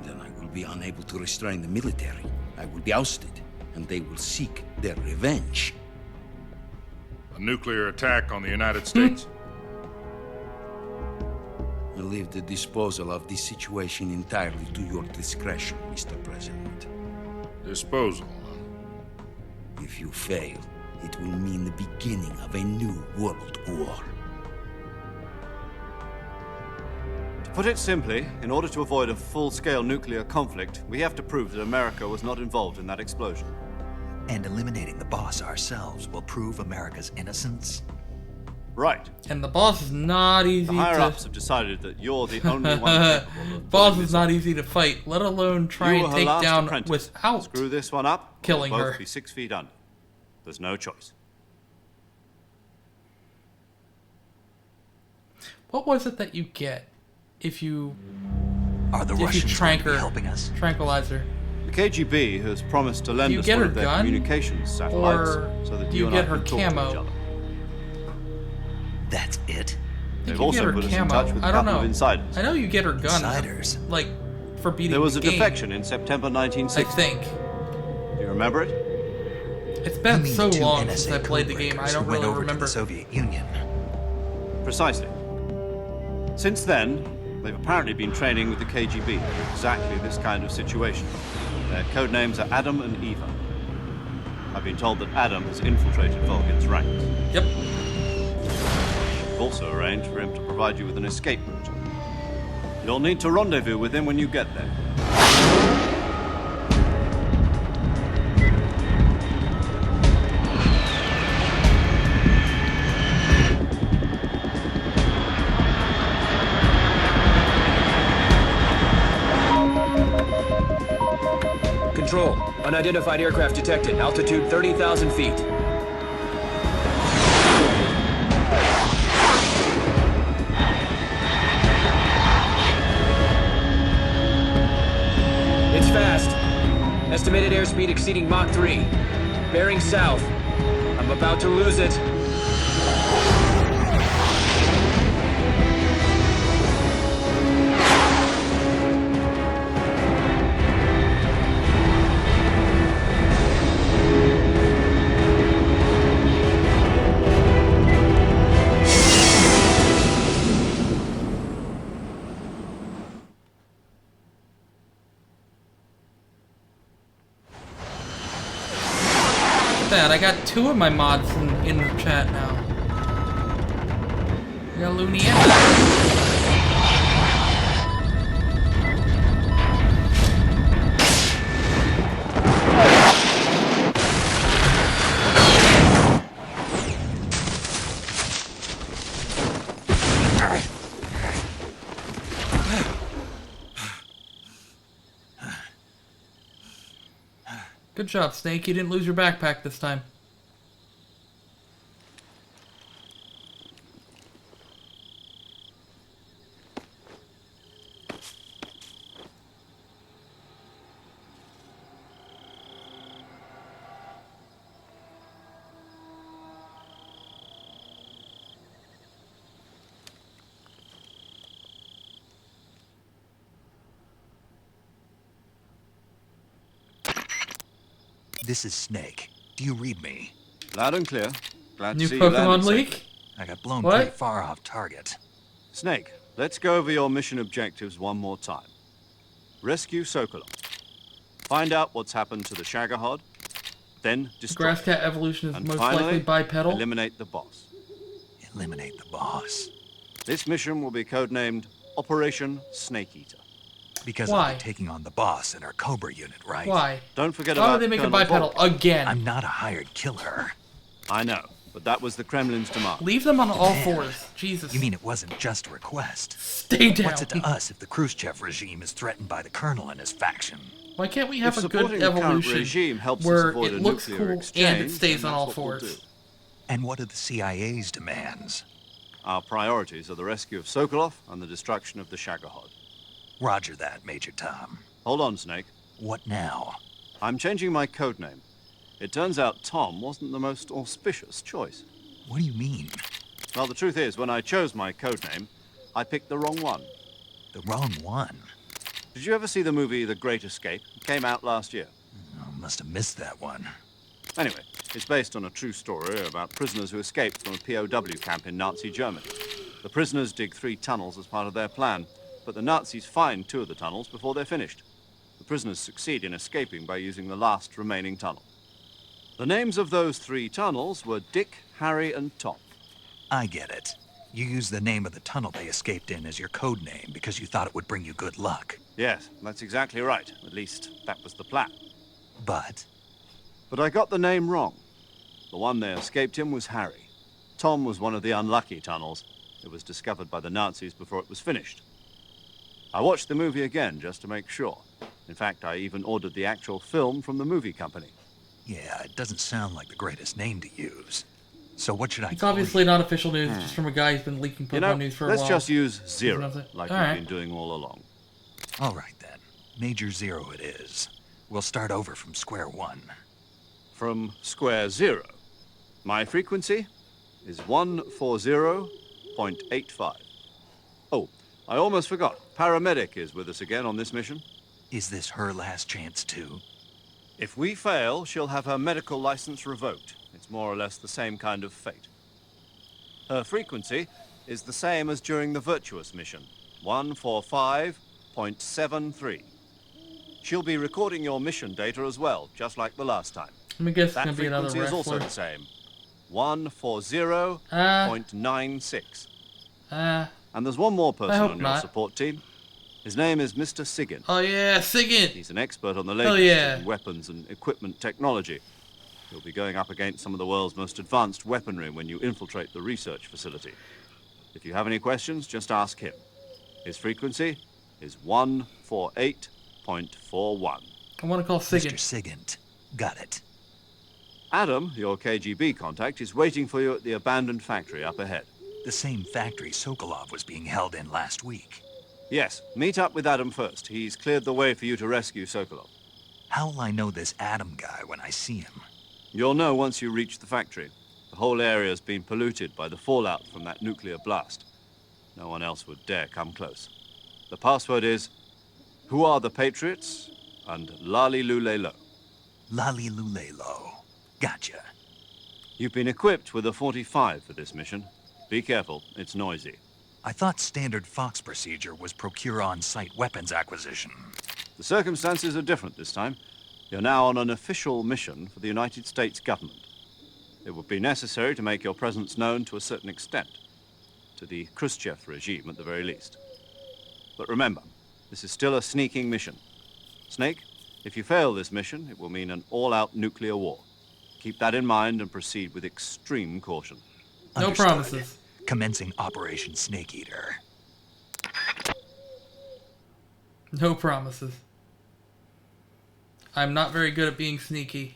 Then I will be unable to restrain the military. I will be ousted, and they will seek their revenge. A nuclear attack on the United States? I leave the disposal of this situation entirely to your discretion, Mr. President. Disposal? If you fail, it will mean the beginning of a new world war. To put it simply, in order to avoid a full-scale nuclear conflict, we have to prove that America was not involved in that explosion. And eliminating the boss ourselves will prove America's innocence? Right. And the boss is not easy to... The higher-ups have decided that you're the only one capable of... Boss is not easy to fight, let alone try and take down without Screw this one up, killing we'll both her. be 6 feet under. There's no choice. What was it that you get if you... Are the Russians going to be helping us? Tranquilize her. The KGB has promised to lend us one of their communications satellites so that you and I can talk to each other. That's it? They've also put us in touch with a couple of insiders. I know you get her gun. Insiders? Like, for beating There was the a game, defection in September 1960. I think. Do you remember it? It's been so long since I played the game, I don't really remember. To the Soviet Union. Precisely. Since then, they've apparently been training with the KGB for exactly this kind of situation. Their code names are Adam and Eva. I've been told that Adam has infiltrated Volgin's ranks. Yep. I've also arranged for him to provide you with an escape route. You'll need to rendezvous with him when you get there. Control. Unidentified aircraft detected. Altitude 30,000 feet. It's fast. Estimated airspeed exceeding Mach 3. Bearing south. I'm about to lose it. That I got 2 of my mods in the chat now. I got Looney and Good job, Snake. You didn't lose your backpack this time. This is Snake. Do you read me? Loud and clear. Glad New to see you landed Pokemon safely. leak? I got blown What? pretty far off target. Snake, let's go over your mission objectives one more time. Rescue Sokolov. Find out what's happened to the Shagohod. Then destroy Grass cat evolution is and most finally, likely bipedal. eliminate the boss. Eliminate the boss. This mission will be codenamed Operation Snake Eater. Because Why? I'll be taking on the boss in our Cobra unit, right? Why? Don't forget Why about would they make Colonel it bipedal Volk. again? I'm not a hired killer. I know, but that was the Kremlin's demand. Leave them on all Man, fours. Jesus. You mean it wasn't just a request? Stay down. What's it to us if the Khrushchev regime is threatened by the Colonel and his faction? Why can't we have If a good supporting the current evolution regime helps us where avoid it a looks nuclear cool exchange, and it stays then on all that's what we'll fours? do. And what are the CIA's demands? Our priorities are the rescue of Sokolov and the destruction of the Shagohod. Roger that, Major Tom. Hold on, Snake. What now? I'm changing my codename. It turns out Tom wasn't the most auspicious choice. What do you mean? Well, the truth is, when I chose my codename, I picked the wrong one. The wrong one? Did you ever see the movie The Great Escape? It came out last year. Oh, must have missed that one. Anyway, it's based on a true story about prisoners who escaped from a POW camp in Nazi Germany. The prisoners dig 3 tunnels as part of their plan, but the Nazis find 2 of the tunnels before they're finished. The prisoners succeed in escaping by using the last remaining tunnel. The names of those 3 tunnels were Dick, Harry, and Tom. I get it. You used the name of the tunnel they escaped in as your code name because you thought it would bring you good luck. Yes, that's exactly right. At least, that was the plan. But I got the name wrong. The one they escaped in was Harry. Tom was one of the unlucky tunnels. It was discovered by the Nazis before it was finished. I watched the movie again just to make sure. In fact, I even ordered the actual film from the movie company. yeah, it doesn't sound like the greatest name to use. So what should I It's call obviously you? not official news, just from a guy who's been leaking Pokemon news for a while. let's just use Zero, Nothing. like All we've right. been doing all along. All right, then. Major Zero it is. We'll start over from square one. From square 0. My frequency is 140.85. Oh, I almost forgot. Paramedic is with us again on this mission. Is this her last chance, too? If we fail, she'll have her medical license revoked. It's more or less the same kind of fate. Her frequency is the same as during the Virtuous mission, 145.73. She'll be recording your mission data as well, just like the last time. Let me guess it's That going to be another frequency is also wrestler. the same, 140.96. And there's one more I person hope on your not. support team. His name is Mr. Siggin. Oh yeah, Siggin! He's an expert on the Hell latest yeah. in weapons and equipment technology. You'll be going up against some of the world's most advanced weaponry when you infiltrate the research facility. If you have any questions, just ask him. His frequency is 148.41. I want to call Siggin. Mr. Sigint. Got it. Adam, your KGB contact, is waiting for you at the abandoned factory up ahead. The same factory Sokolov was being held in last week. Yes, meet up with Adam first. He's cleared the way for you to rescue Sokolov. How will I know this Adam guy when I see him? You'll know once you reach the factory. The whole area's been polluted by the fallout from that nuclear blast. No one else would dare come close. The password is, "Who are the Patriots?" and Lali Lulelo. Lali Lulelo. Gotcha. You've been equipped with a 45 for this mission. Be careful, it's noisy. I thought standard Fox procedure was procure on-site weapons acquisition. The circumstances are different this time. You're now on an official mission for the United States government. It would be necessary to make your presence known to a certain extent. To the Khrushchev regime, at the very least. But remember, this is still a sneaking mission. Snake, if you fail this mission, it will mean an all-out nuclear war. Keep that in mind and proceed with extreme caution. No Understood. promises. Commencing Operation Snake Eater. No promises. I'm not very good at being sneaky.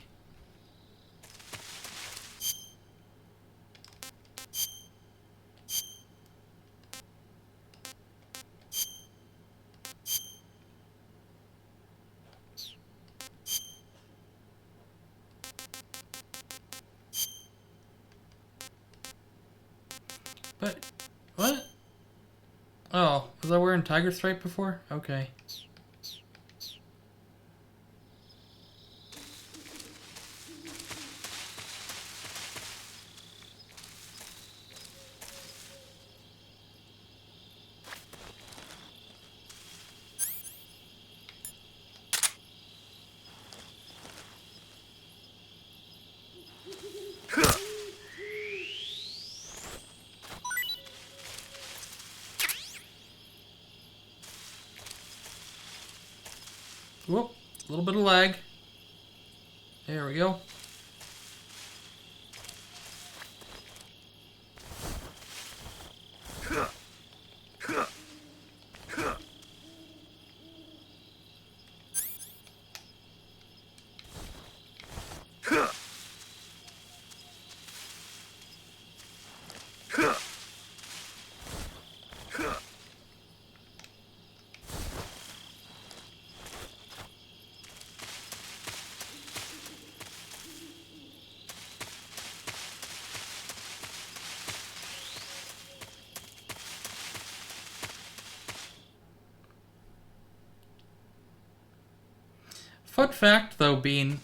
But, what? Oh, was I wearing Tiger Stripe before? Okay. Whoop, a little bit of lag. There we go. Fun fact, though, being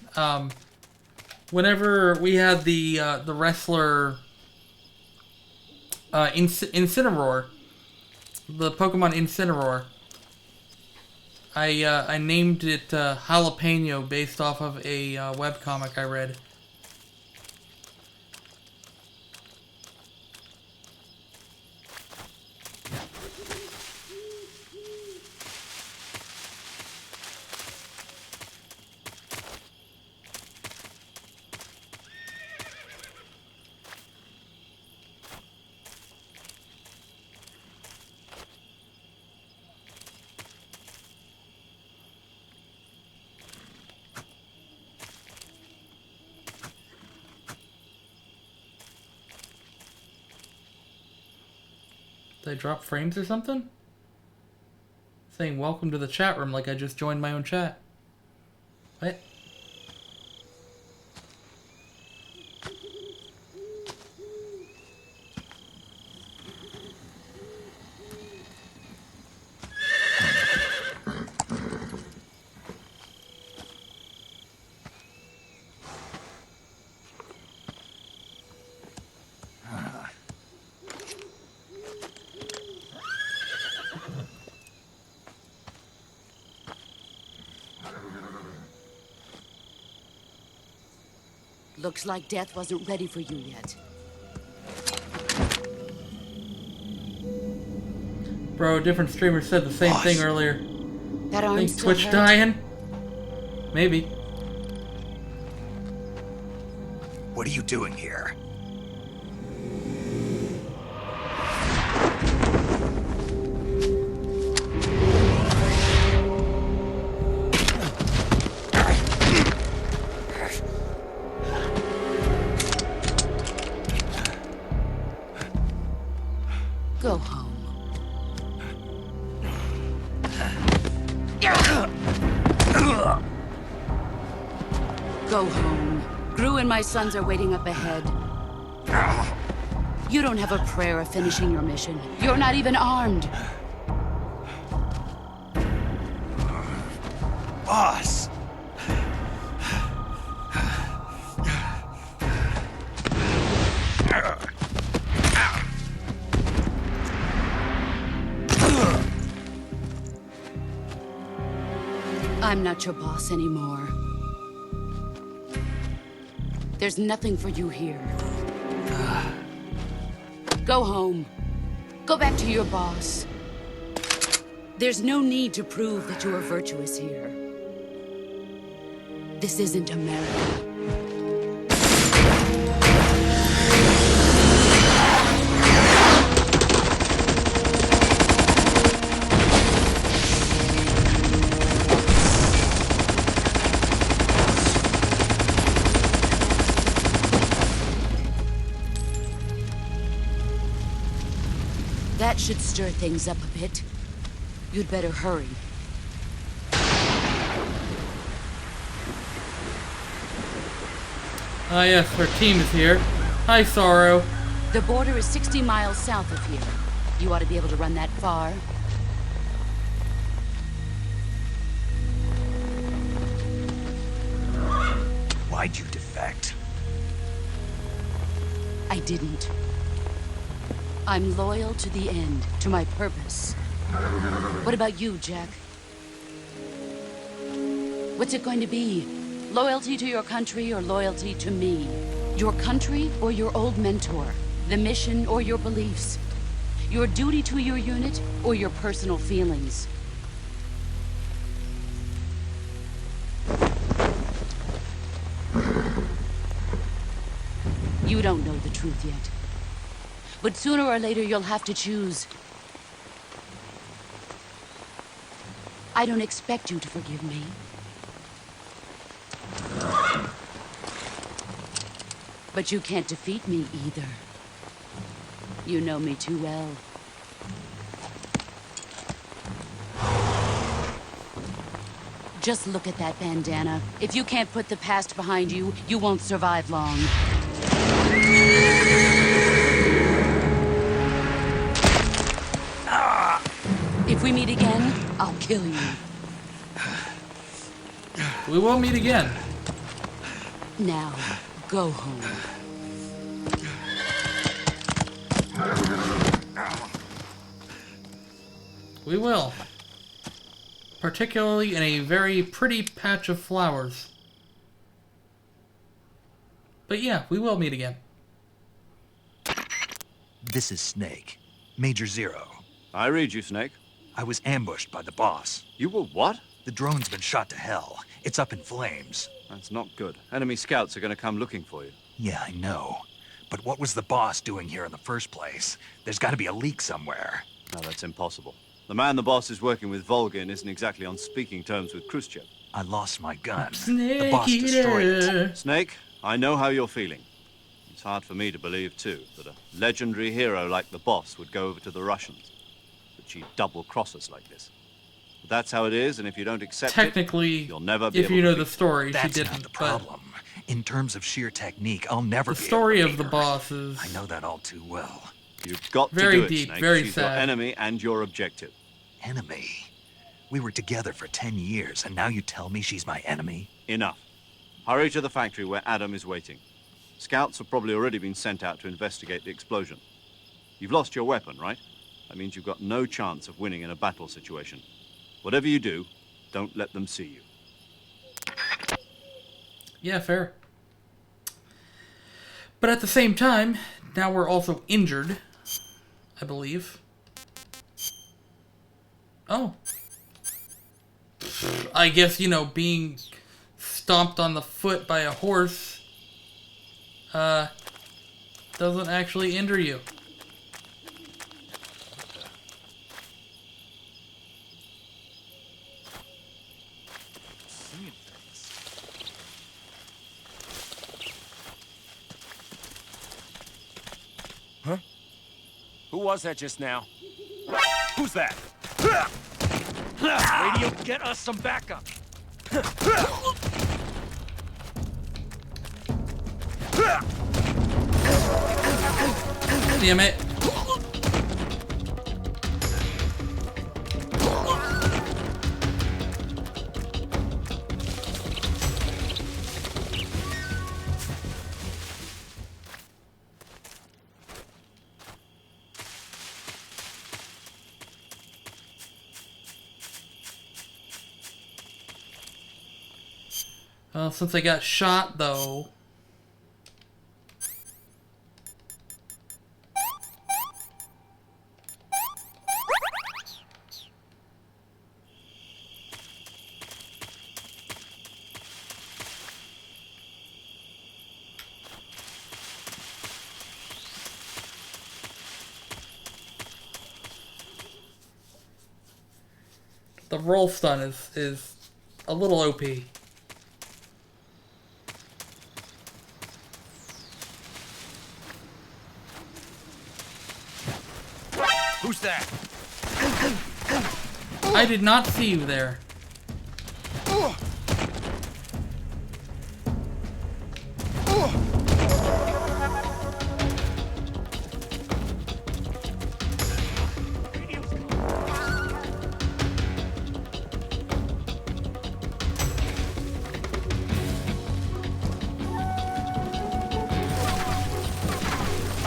whenever we had the wrestler Incineroar, the Pokemon Incineroar, I named it Jalapeno based off of a webcomic I read. Did I drop frames or something? Saying welcome to the chat room like I just joined my own chat. What? Looks like death wasn't ready for you yet. Bro, different streamers said the same thing earlier. That arm Think still Twitch hurt? dying? Maybe. What are you doing here? Go home. Go home. Gru and my sons are waiting up ahead. You don't have a prayer of finishing your mission. You're not even armed. Boss! I'm not your boss anymore. There's nothing for you here. Go home. Go back to your boss. There's no need to prove that you are virtuous here. This isn't America. That should stir things up a bit. You'd better hurry. Ah yes, our team is here. Hi, Sorrow. The border is 60 miles south of here. You ought to be able to run that far. Why'd you defect? I didn't. I'm loyal to the end, to my purpose. What about you, Jack? What's it going to be? Loyalty to your country or loyalty to me? Your country or your old mentor? The mission or your beliefs? Your duty to your unit or your personal feelings? You don't know the truth yet. But sooner or later, you'll have to choose. I don't expect you to forgive me. But you can't defeat me either. You know me too well. Just look at that bandana. If you can't put the past behind you, you won't survive long. If we meet again, I'll kill you. We will meet again. Now, go home. We will. Particularly in a very pretty patch of flowers. But yeah, we will meet again. This is Snake. Major Zero. I read you, Snake. I was ambushed by the boss. You were what? The drone's been shot to hell. It's up in flames. That's not good. Enemy scouts are going to come looking for you. Yeah, I know. But what was the boss doing here in the first place? There's got to be a leak somewhere. No, that's impossible. The man the boss is working with, Volgin, isn't exactly on speaking terms with Khrushchev. I lost my gun. Snake the boss destroyed it. Snake, I know how you're feeling. It's hard for me to believe, too, that a legendary hero like the boss would go over to the Russians. That she'd double-cross us like this. But that's how it is, and if you don't accept Technically, it, you'll never be if able you know to the story, That's she didn't. not the problem. In terms of sheer technique, I'll never The be story able to of the beat her. boss is I know that all too well. You've got very to do deep, it, Snake. very She's sad. your enemy and your objective. Enemy? We were together for 10 years, and now you tell me she's my enemy? Enough. Hurry to the factory where Adam is waiting. Scouts have probably already been sent out to investigate the explosion. You've lost your weapon, right? That means you've got no chance of winning in a battle situation. Whatever you do, don't let them see you. Yeah, fair. But at the same time, now we're also injured, I believe. Oh. I guess, you know, being stomped on the foot by a horse doesn't actually injure you. Huh? Who was that just now? Who's that? Radio, get us some backup. Damn it. Well, since I got shot, though... the roll stun is a little OP. Who's that? I did not see you there.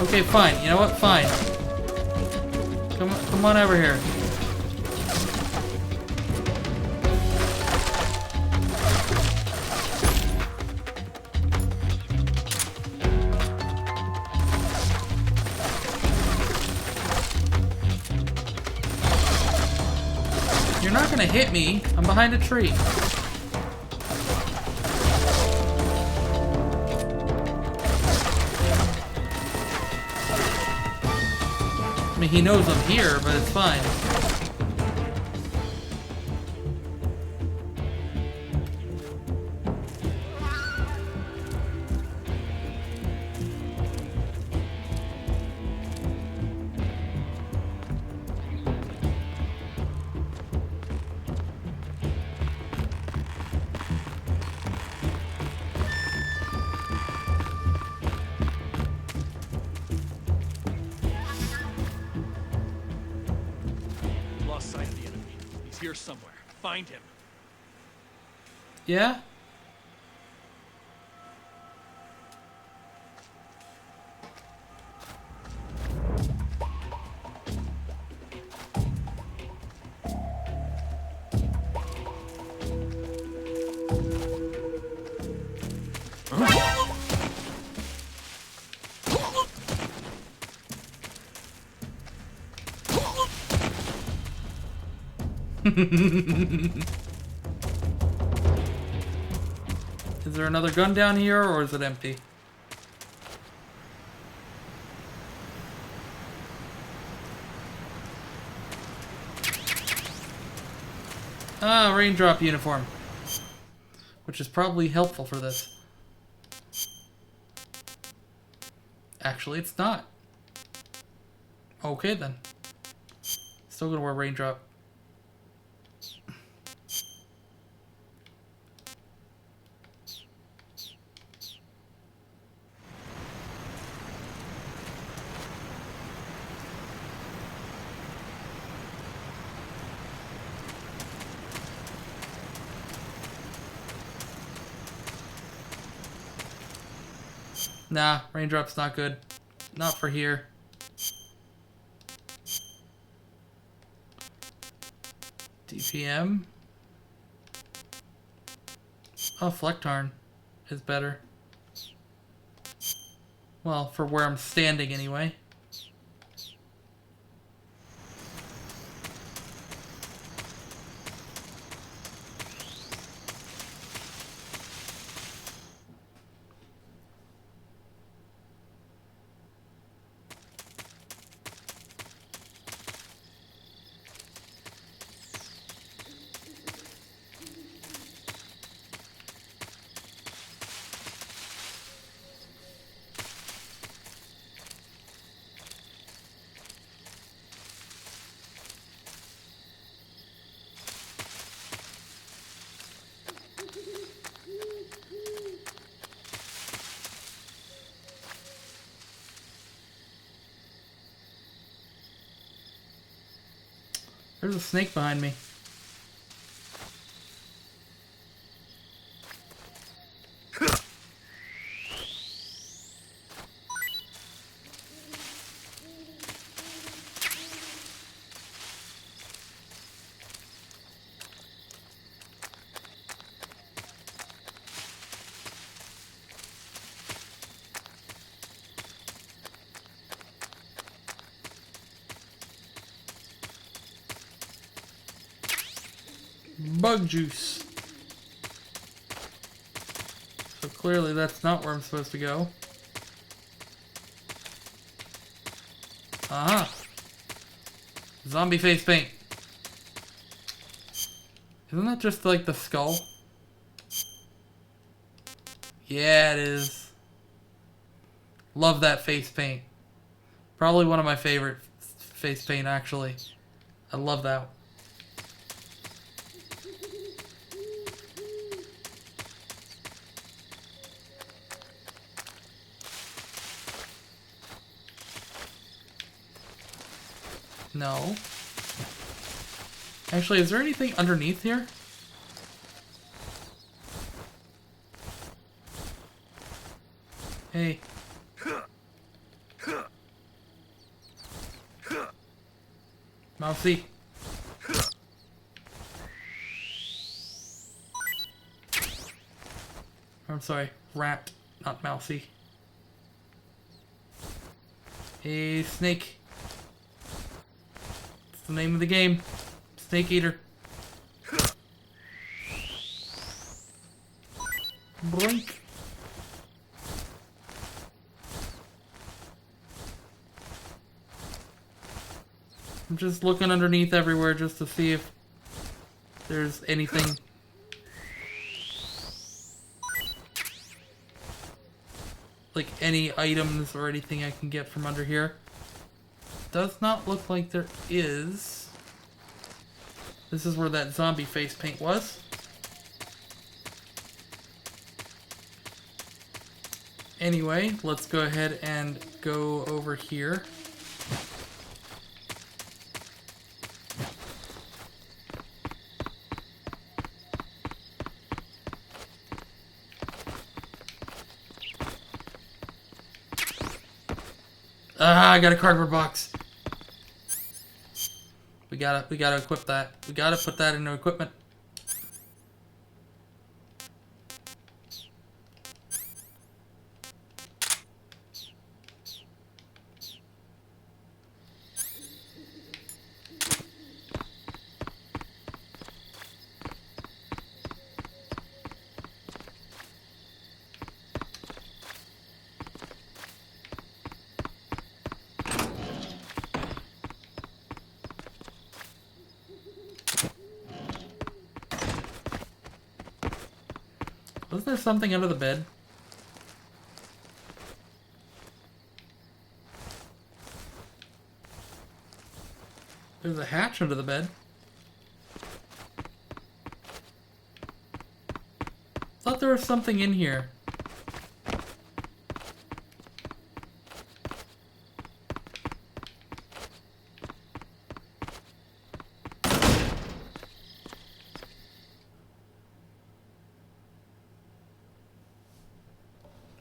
Okay, fine. You know what? Fine. Come on over here. You're not gonna hit me. I'm behind a tree. mean, he knows I'm here, but it's fine. Lost sight of the enemy. He's here somewhere. Find him. Yeah? Is there another gun down here, or is it empty? Ah, raindrop uniform. Which is probably helpful for this. Actually, it's not. Okay, then. Still gonna wear raindrop. Nah, raindrop's not good. Not for here. DPM. Oh, Flectarn is better. Well, for where I'm standing anyway. There's a snake behind me. Bug juice. So clearly that's not where I'm supposed to go. Aha. Zombie face paint. Isn't that just like the skull? Yeah, it is. Love that face paint. Probably one of my favorite face paint, actually. I love that. No. Actually, is there anything underneath here? Hey. Mousy. I'm sorry, rat, not mousy. Hey, snake. It's the name of the game. Snake Eater. Blink. I'm just looking underneath everywhere just to see if there's anything. Like any items or anything I can get from under here. Does not look like there is. This is where that zombie face paint was. Anyway, let's go ahead and go over here. Ah, I got a cardboard box. We gotta equip that. We gotta put that into equipment. Wasn't there something under the bed? There's a hatch under the bed. Thought there was something in here.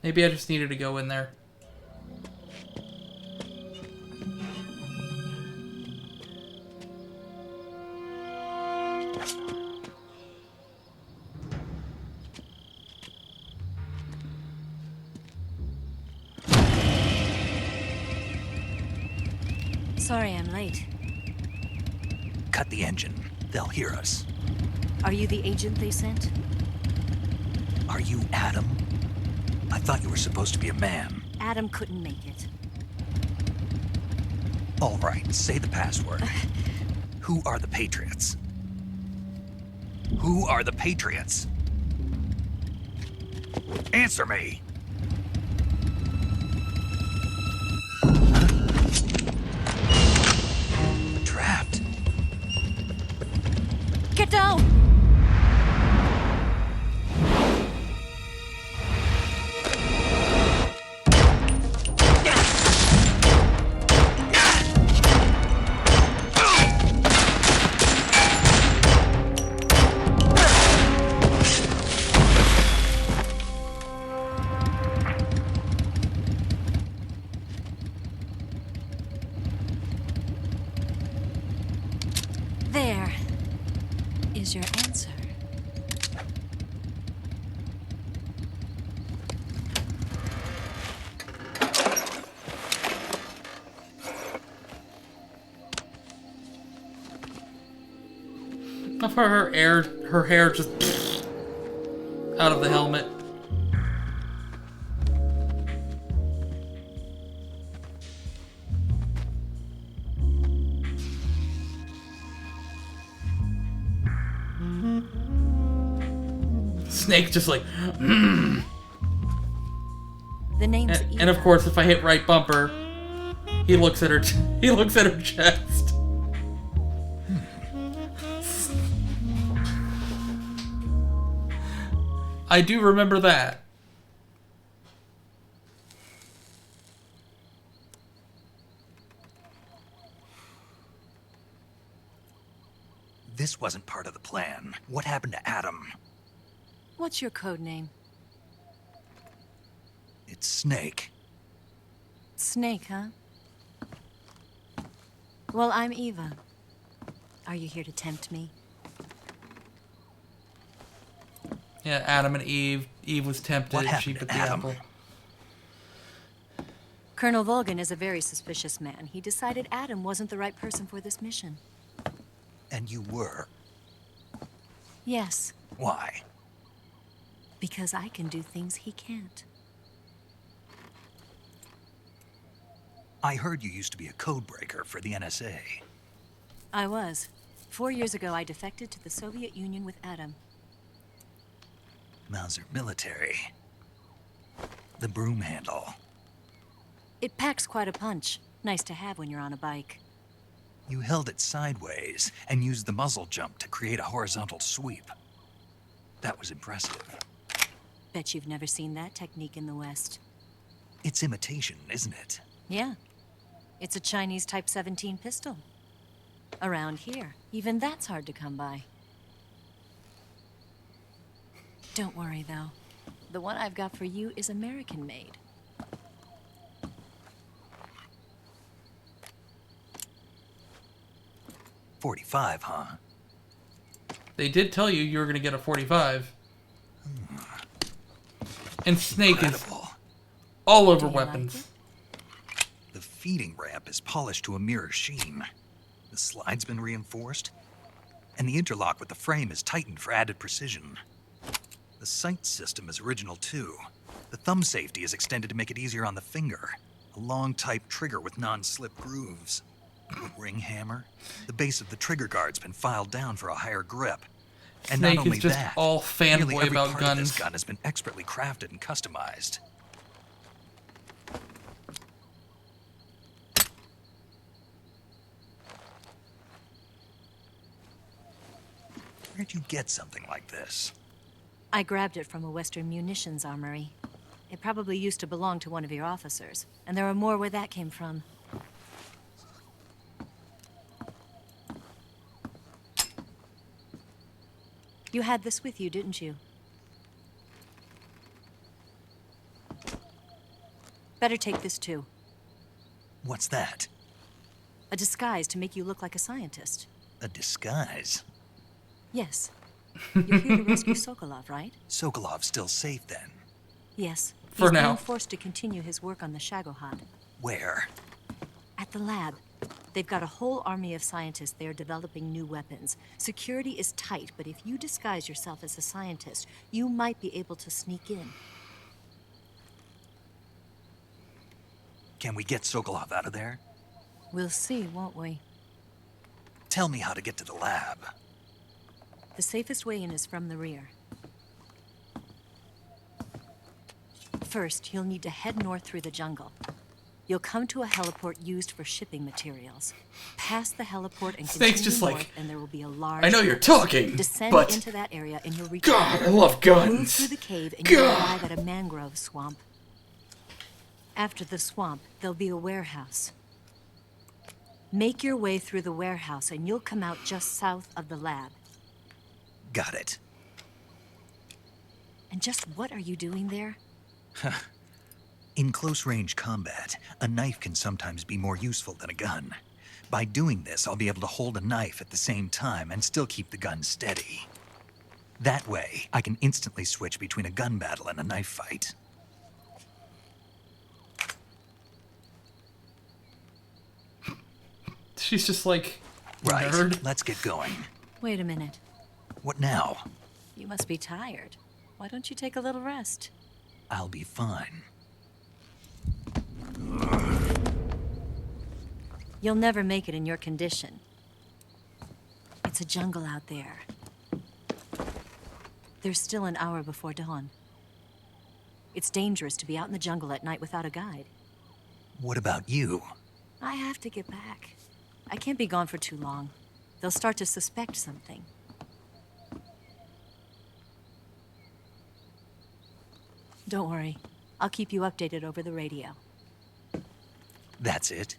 Maybe I just needed to go in there. Sorry I'm late. Cut the engine. They'll hear us. Are you the agent they sent? Are you Adam? I thought you were supposed to be a man. Adam couldn't make it. All right, say the password. Who are the Patriots? Who are the Patriots? Answer me! Trapped. Get down! There is your answer. How far her hair just out of the helmet. Snake just like, The name's and of course, if I hit right bumper, he looks at her. He looks at her chest. I do remember that. This wasn't part of the plan. What happened to Adam? What's your code name? It's Snake. Snake, huh? Well, I'm Eva. Are you here to tempt me? Yeah, Adam and Eve. Eve was tempted. What She happened bit to the Adam? apple. Colonel Volgan is a very suspicious man. He decided Adam wasn't the right person for this mission. And you were. Yes, Why? because I can do things he can't. I heard you used to be a code breaker for the NSA. I was. 4 years ago, I defected to the Soviet Union with Adam. Mauser military. The broom handle. It packs quite a punch. Nice to have when you're on a bike. You held it sideways and used the muzzle jump to create a horizontal sweep. That was impressive. Bet you've never seen that technique in the West. It's imitation, isn't it? Yeah. It's a Chinese Type 17 pistol. Around here, even that's hard to come by. Don't worry, though. The one I've got for you is American-made. .45, huh? They did tell you you were going to get a 45. And Snake Incredible. Is all over weapons. The feeding ramp is polished to a mirror sheen. The slide's been reinforced. And the interlock with the frame is tightened for added precision. The sight system is original too. The thumb safety is extended to make it easier on the finger. A long type trigger with non-slip grooves. The ring hammer. The base of the trigger guard's been filed down for a higher grip. And Snake not only is just that, all nearly fanboy every about part guns. of this gun has been expertly crafted and customized. Where'd you get something like this? I grabbed it from a Western munitions armory. It probably used to belong to one of your officers, and there are more where that came from. You had this with you, didn't you? Better take this too. What's that? A disguise to make you look like a scientist. A disguise? Yes. You're here to rescue Sokolov, right? Sokolov's still safe then? Yes. For He's now. being forced to continue his work on the Shagohod. Where? At the lab. They've got a whole army of scientists there developing new weapons. Security is tight, but if you disguise yourself as a scientist, you might be able to sneak in. Can we get Sokolov out of there? We'll see, won't we? Tell me how to get to the lab. The safest way in is from the rear. First, you'll need to head north through the jungle. You'll come to a heliport used for shipping materials. Pass the heliport and Snake's continue just north, like, and there will be a large... I know you're talking, Descend but... into that area and you'll reach... God, I love guns. Move through the cave and you'll arrive at a mangrove swamp. After the swamp, there'll be a warehouse. Make your way through the warehouse and you'll come out just south of the lab. Got it. And just what are you doing there? In close-range combat, a knife can sometimes be more useful than a gun. By doing this, I'll be able to hold a knife at the same time and still keep the gun steady. That way, I can instantly switch between a gun battle and a knife fight. She's just like, right, nerd. Let's get going. Wait a minute. What now? You must be tired. Why don't you take a little rest? I'll be fine. You'll never make it in your condition. It's a jungle out there. There's still an hour before dawn. It's dangerous to be out in the jungle at night without a guide. What about you? I have to get back. I can't be gone for too long. They'll start to suspect something. Don't worry. I'll keep you updated over the radio. That's it?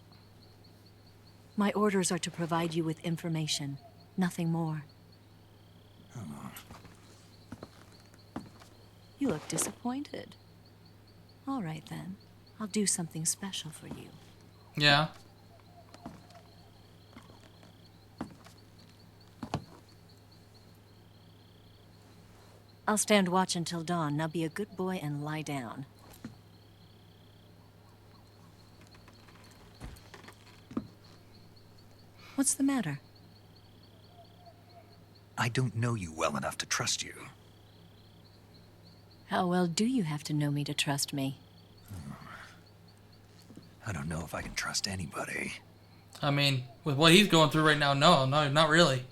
My orders are to provide you with information. Nothing more. Oh. You look disappointed. All right, then. I'll do something special for you. Yeah. I'll stand watch until dawn. Now be a good boy and lie down. What's the matter? I don't know you well enough to trust you. How well do you have to know me to trust me? I don't know if I can trust anybody. I mean, with what he's going through right now, no, not really.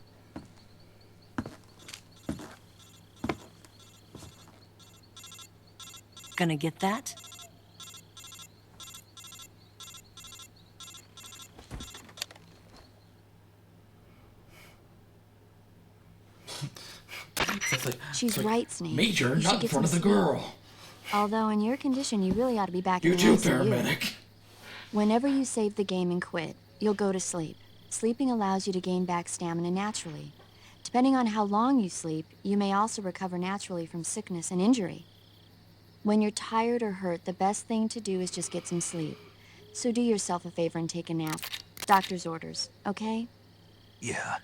Gonna get that? She's right, Snake. Major, You not should in get front of some the sleep. girl. Although in your condition, you really ought to be back You in the too, ICU. paramedic. Whenever you save the game and quit, you'll go to sleep. Sleeping allows you to gain back stamina naturally. Depending on how long you sleep, you may also recover naturally from sickness and injury. When you're tired or hurt, the best thing to do is just get some sleep. So do yourself a favor and take a nap. Doctor's orders, okay? Yeah,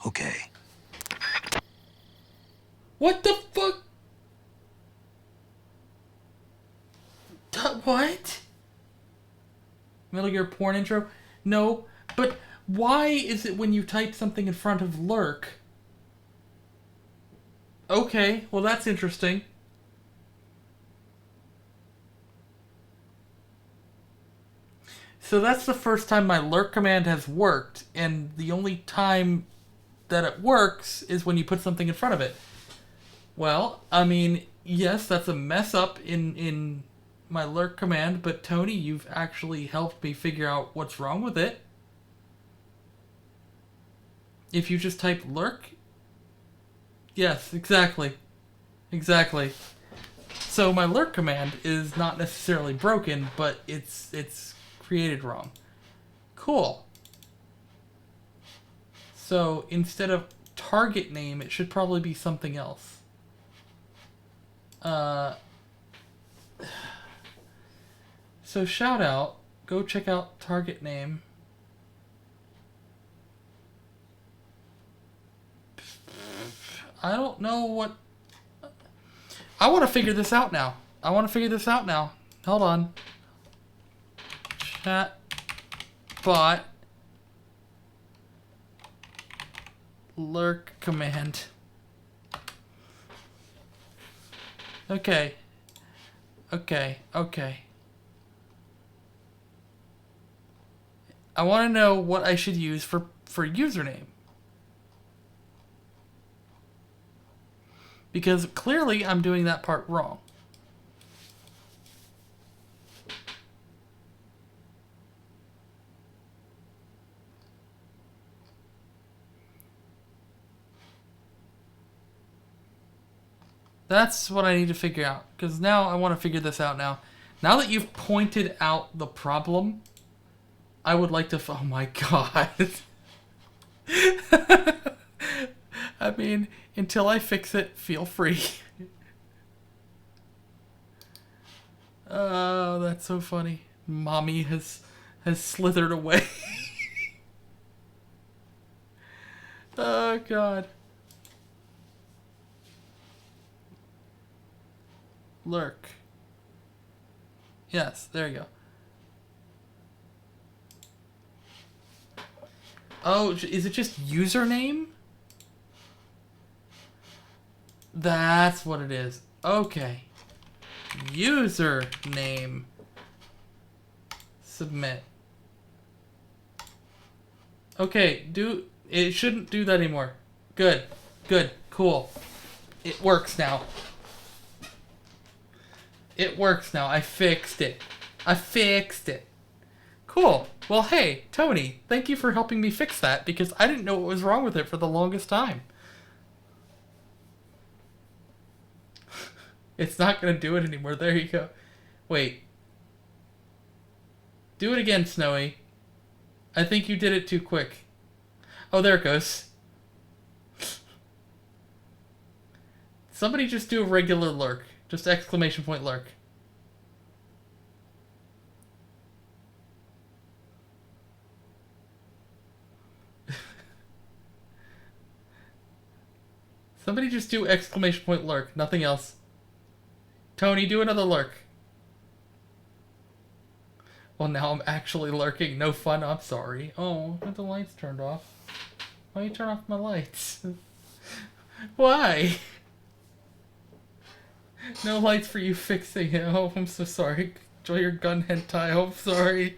okay. What the fuck? What? Metal Gear porn intro? No, but why is it when you type something in front of lurk? Okay, well that's interesting. So that's the first time my lurk command has worked, and the only time that it works is when you put something in front of it. Well, I mean, yes, that's a mess up in my lurk command, but Tony, you've actually helped me figure out what's wrong with it. If you just type lurk? Yes, exactly. Exactly. So my lurk command is not necessarily broken, but it's created wrong. Cool. So instead of target name, it should probably be something else. So shout out, go check out target name. I don't know what... I want to figure this out now. Hold on. Chat bot lurk command. Okay. I want to know what I should use for username. Because clearly I'm doing that part wrong. That's what I need to figure out. Because now I want to figure this out now. Now that you've pointed out the problem, I would like to... Oh my god. I mean, until I fix it, feel free. Oh, that's so funny. Mommy has slithered away. Oh god. Lurk. Yes, there you go. Oh, is it just username? That's what it is. Okay. Username. Submit. Okay, it shouldn't do that anymore. Good, cool. It works now. I fixed it. Cool. Well, hey, Tony, thank you for helping me fix that, because I didn't know what was wrong with it for the longest time. It's not going to do it anymore. There you go. Wait. Do it again, Snowy. I think you did it too quick. Oh, there it goes. Somebody just do a regular lurk. Just exclamation point lurk. Somebody just do exclamation point lurk. Nothing else. Tony, do another lurk. Well, now I'm actually lurking. No fun. I'm sorry. Oh, the lights turned off. Why you turn off my lights? Why? No lights for you fixing it. Oh, I'm so sorry. Enjoy your gun hentai. Oh, I'm sorry.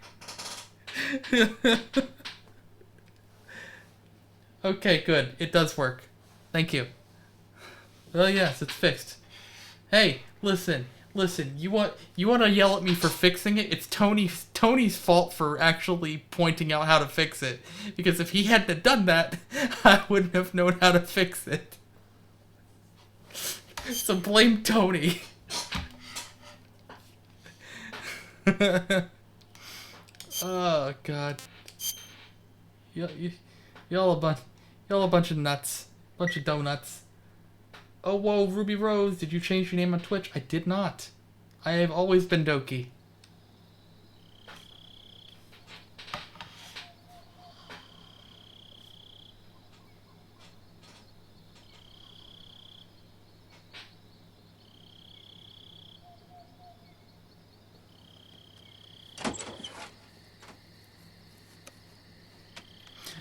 Okay, good. It does work. Thank you. Well, yes, it's fixed. Hey, listen. You want to yell at me for fixing it? It's Tony's fault for actually pointing out how to fix it. Because if he hadn't done that, I wouldn't have known how to fix it. So blame Tony. Oh God. Y'all a bunch of nuts. Bunch of donuts. Oh, whoa, Ruby Rose, did you change your name on Twitch? I did not. I have always been Doki.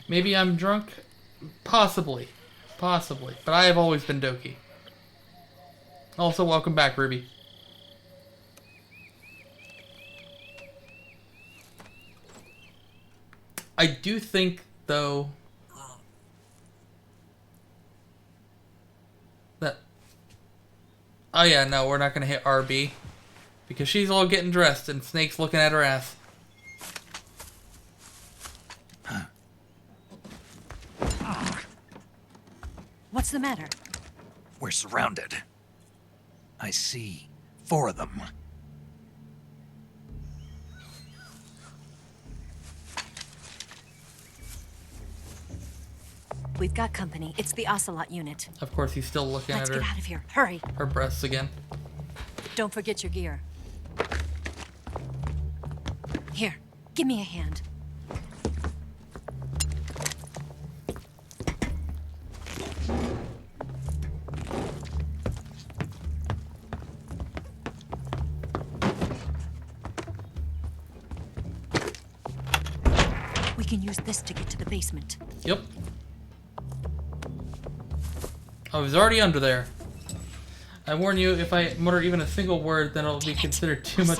Maybe I'm drunk? Possibly. Possibly. But I have always been Doki. Also, welcome back, Ruby. I do think, though, that... Oh yeah, no, we're not gonna hit RB. Because she's all getting dressed and Snake's looking at her ass. What's the matter? We're surrounded. I see 4 of them. We've got company. It's the Ocelot unit. Of course, he's still looking Let's at her. get out of here. Hurry. Her breasts again. Don't forget your gear. Here, give me a hand. We can use this to get to the basement. Yep. I was already under there. I warn you, if I mutter even a single word, then it'll be considered too much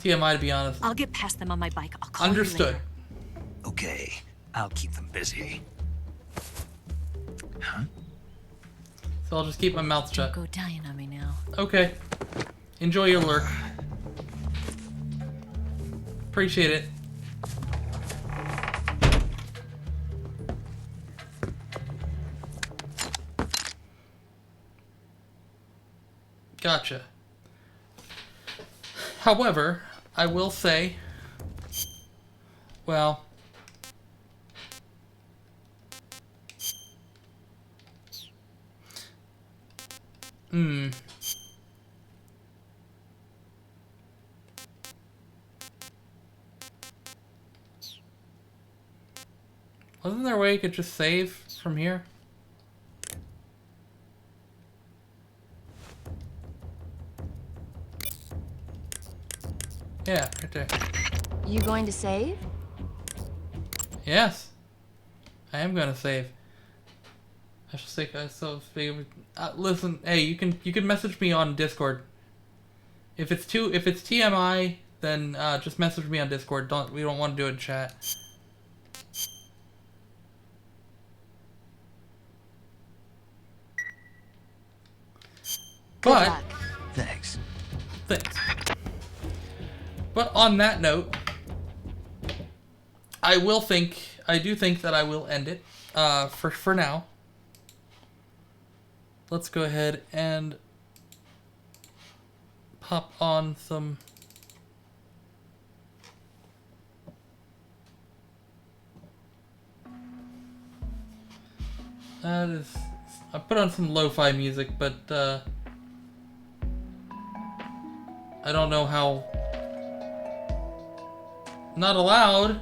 TMI, to be honest. I'll get past them on my bike. I'll call Understood. you later. Okay, I'll keep them busy. Huh? So I'll just keep my mouth shut. Don't go dying on me now. Okay. Enjoy your lurk. Appreciate it. Gotcha. However, I will say, well, wasn't there a way you could just save from here? Yeah, right there. You going to save? Yes, I am gonna save. I shall say so. Listen, hey, you can message me on Discord. If it's TMI, then just message me on Discord. We don't want to do it in chat. But thanks. But on that note, I do think that I will end it for now. Let's go ahead and pop on some I put on some lo-fi music, but I don't know how. Not allowed?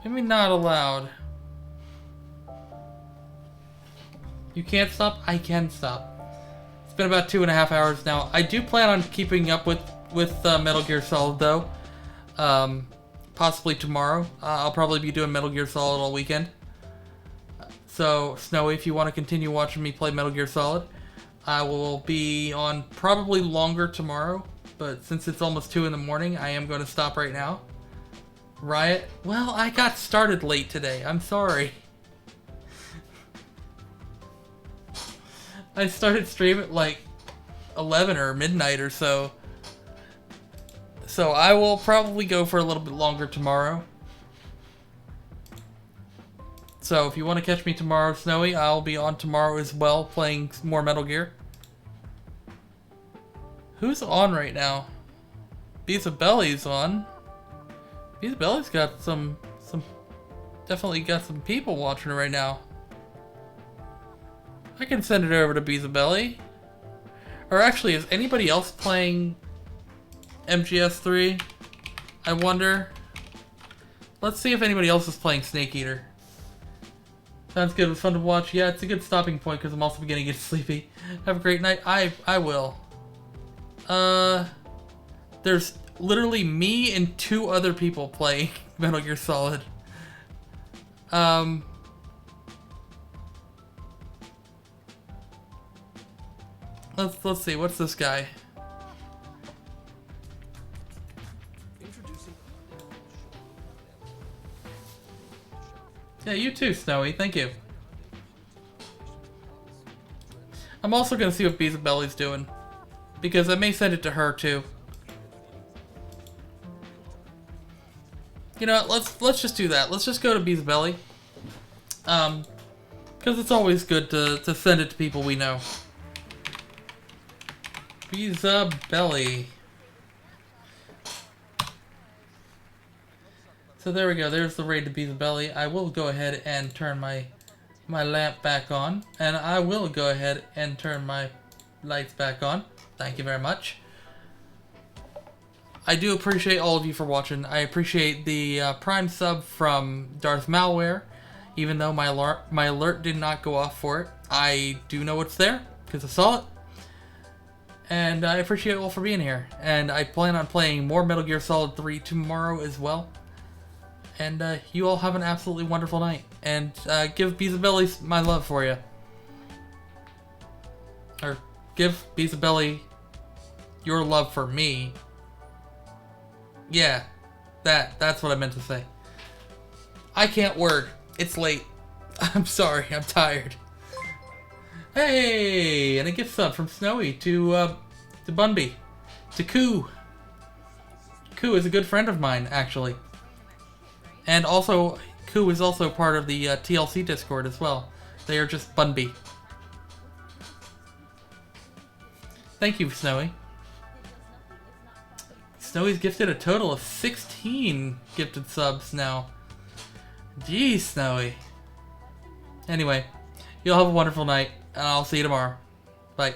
Maybe not allowed. You can't stop? I can stop. It's been about 2.5 hours now. I do plan on keeping up with Metal Gear Solid, though. Possibly tomorrow. I'll probably be doing Metal Gear Solid all weekend. So, Snowy, if you want to continue watching me play Metal Gear Solid, I will be on probably longer tomorrow. But since it's almost 2 in the morning, I am going to stop right now. Riot? Well, I got started late today. I'm sorry. I started stream at like 11 or midnight or so. So I will probably go for a little bit longer tomorrow. So if you want to catch me tomorrow, Snowy, I'll be on tomorrow as well, playing more Metal Gear. Who's on right now? Beelzebelly's on. Beelzebelly's got some definitely got some people watching it right now. I can send it over to Beelzebelly. Or actually, is anybody else playing MGS3? I wonder. Let's see if anybody else is playing Snake Eater. Sounds good. It was fun to watch. Yeah, it's a good stopping point because I'm also beginning to get sleepy. Have a great night. I will. There's literally me and 2 other people playing Metal Gear Solid. Let's see. What's this guy? Yeah, you too, Snowy. Thank you. I'm also gonna see what Beelzebelly's doing, because I may send it to her too. You know what? Let's just do that. Let's just go to Beelzebelly. Because it's always good to send it to people we know. Beelzebelly. So there we go. There's the raid to Beelzebelly. I will go ahead and turn my lamp back on, and I will go ahead and turn my lights back on. Thank you very much. I do appreciate all of you for watching. I appreciate the Prime sub from Darth Malware, even though my alert did not go off for it. I do know it's there because I saw it. And I appreciate you all for being here. And I plan on playing more Metal Gear Solid 3 tomorrow as well. And you all have an absolutely wonderful night. And give Beelzebelly my love for you. Or give Beelzebelly your love for me. Yeah, that's what I meant to say. I can't word. It's late. I'm sorry, I'm tired. Hey, and a gift sub from Snowy to Bunby. To Koo. Koo is a good friend of mine, actually. And also, Koo is also part of the TLC Discord as well. They are just Bunby. Thank you, Snowy. Snowy's gifted a total of 16 gifted subs now. Jeez, Snowy. Anyway, you'll have a wonderful night, and I'll see you tomorrow. Bye.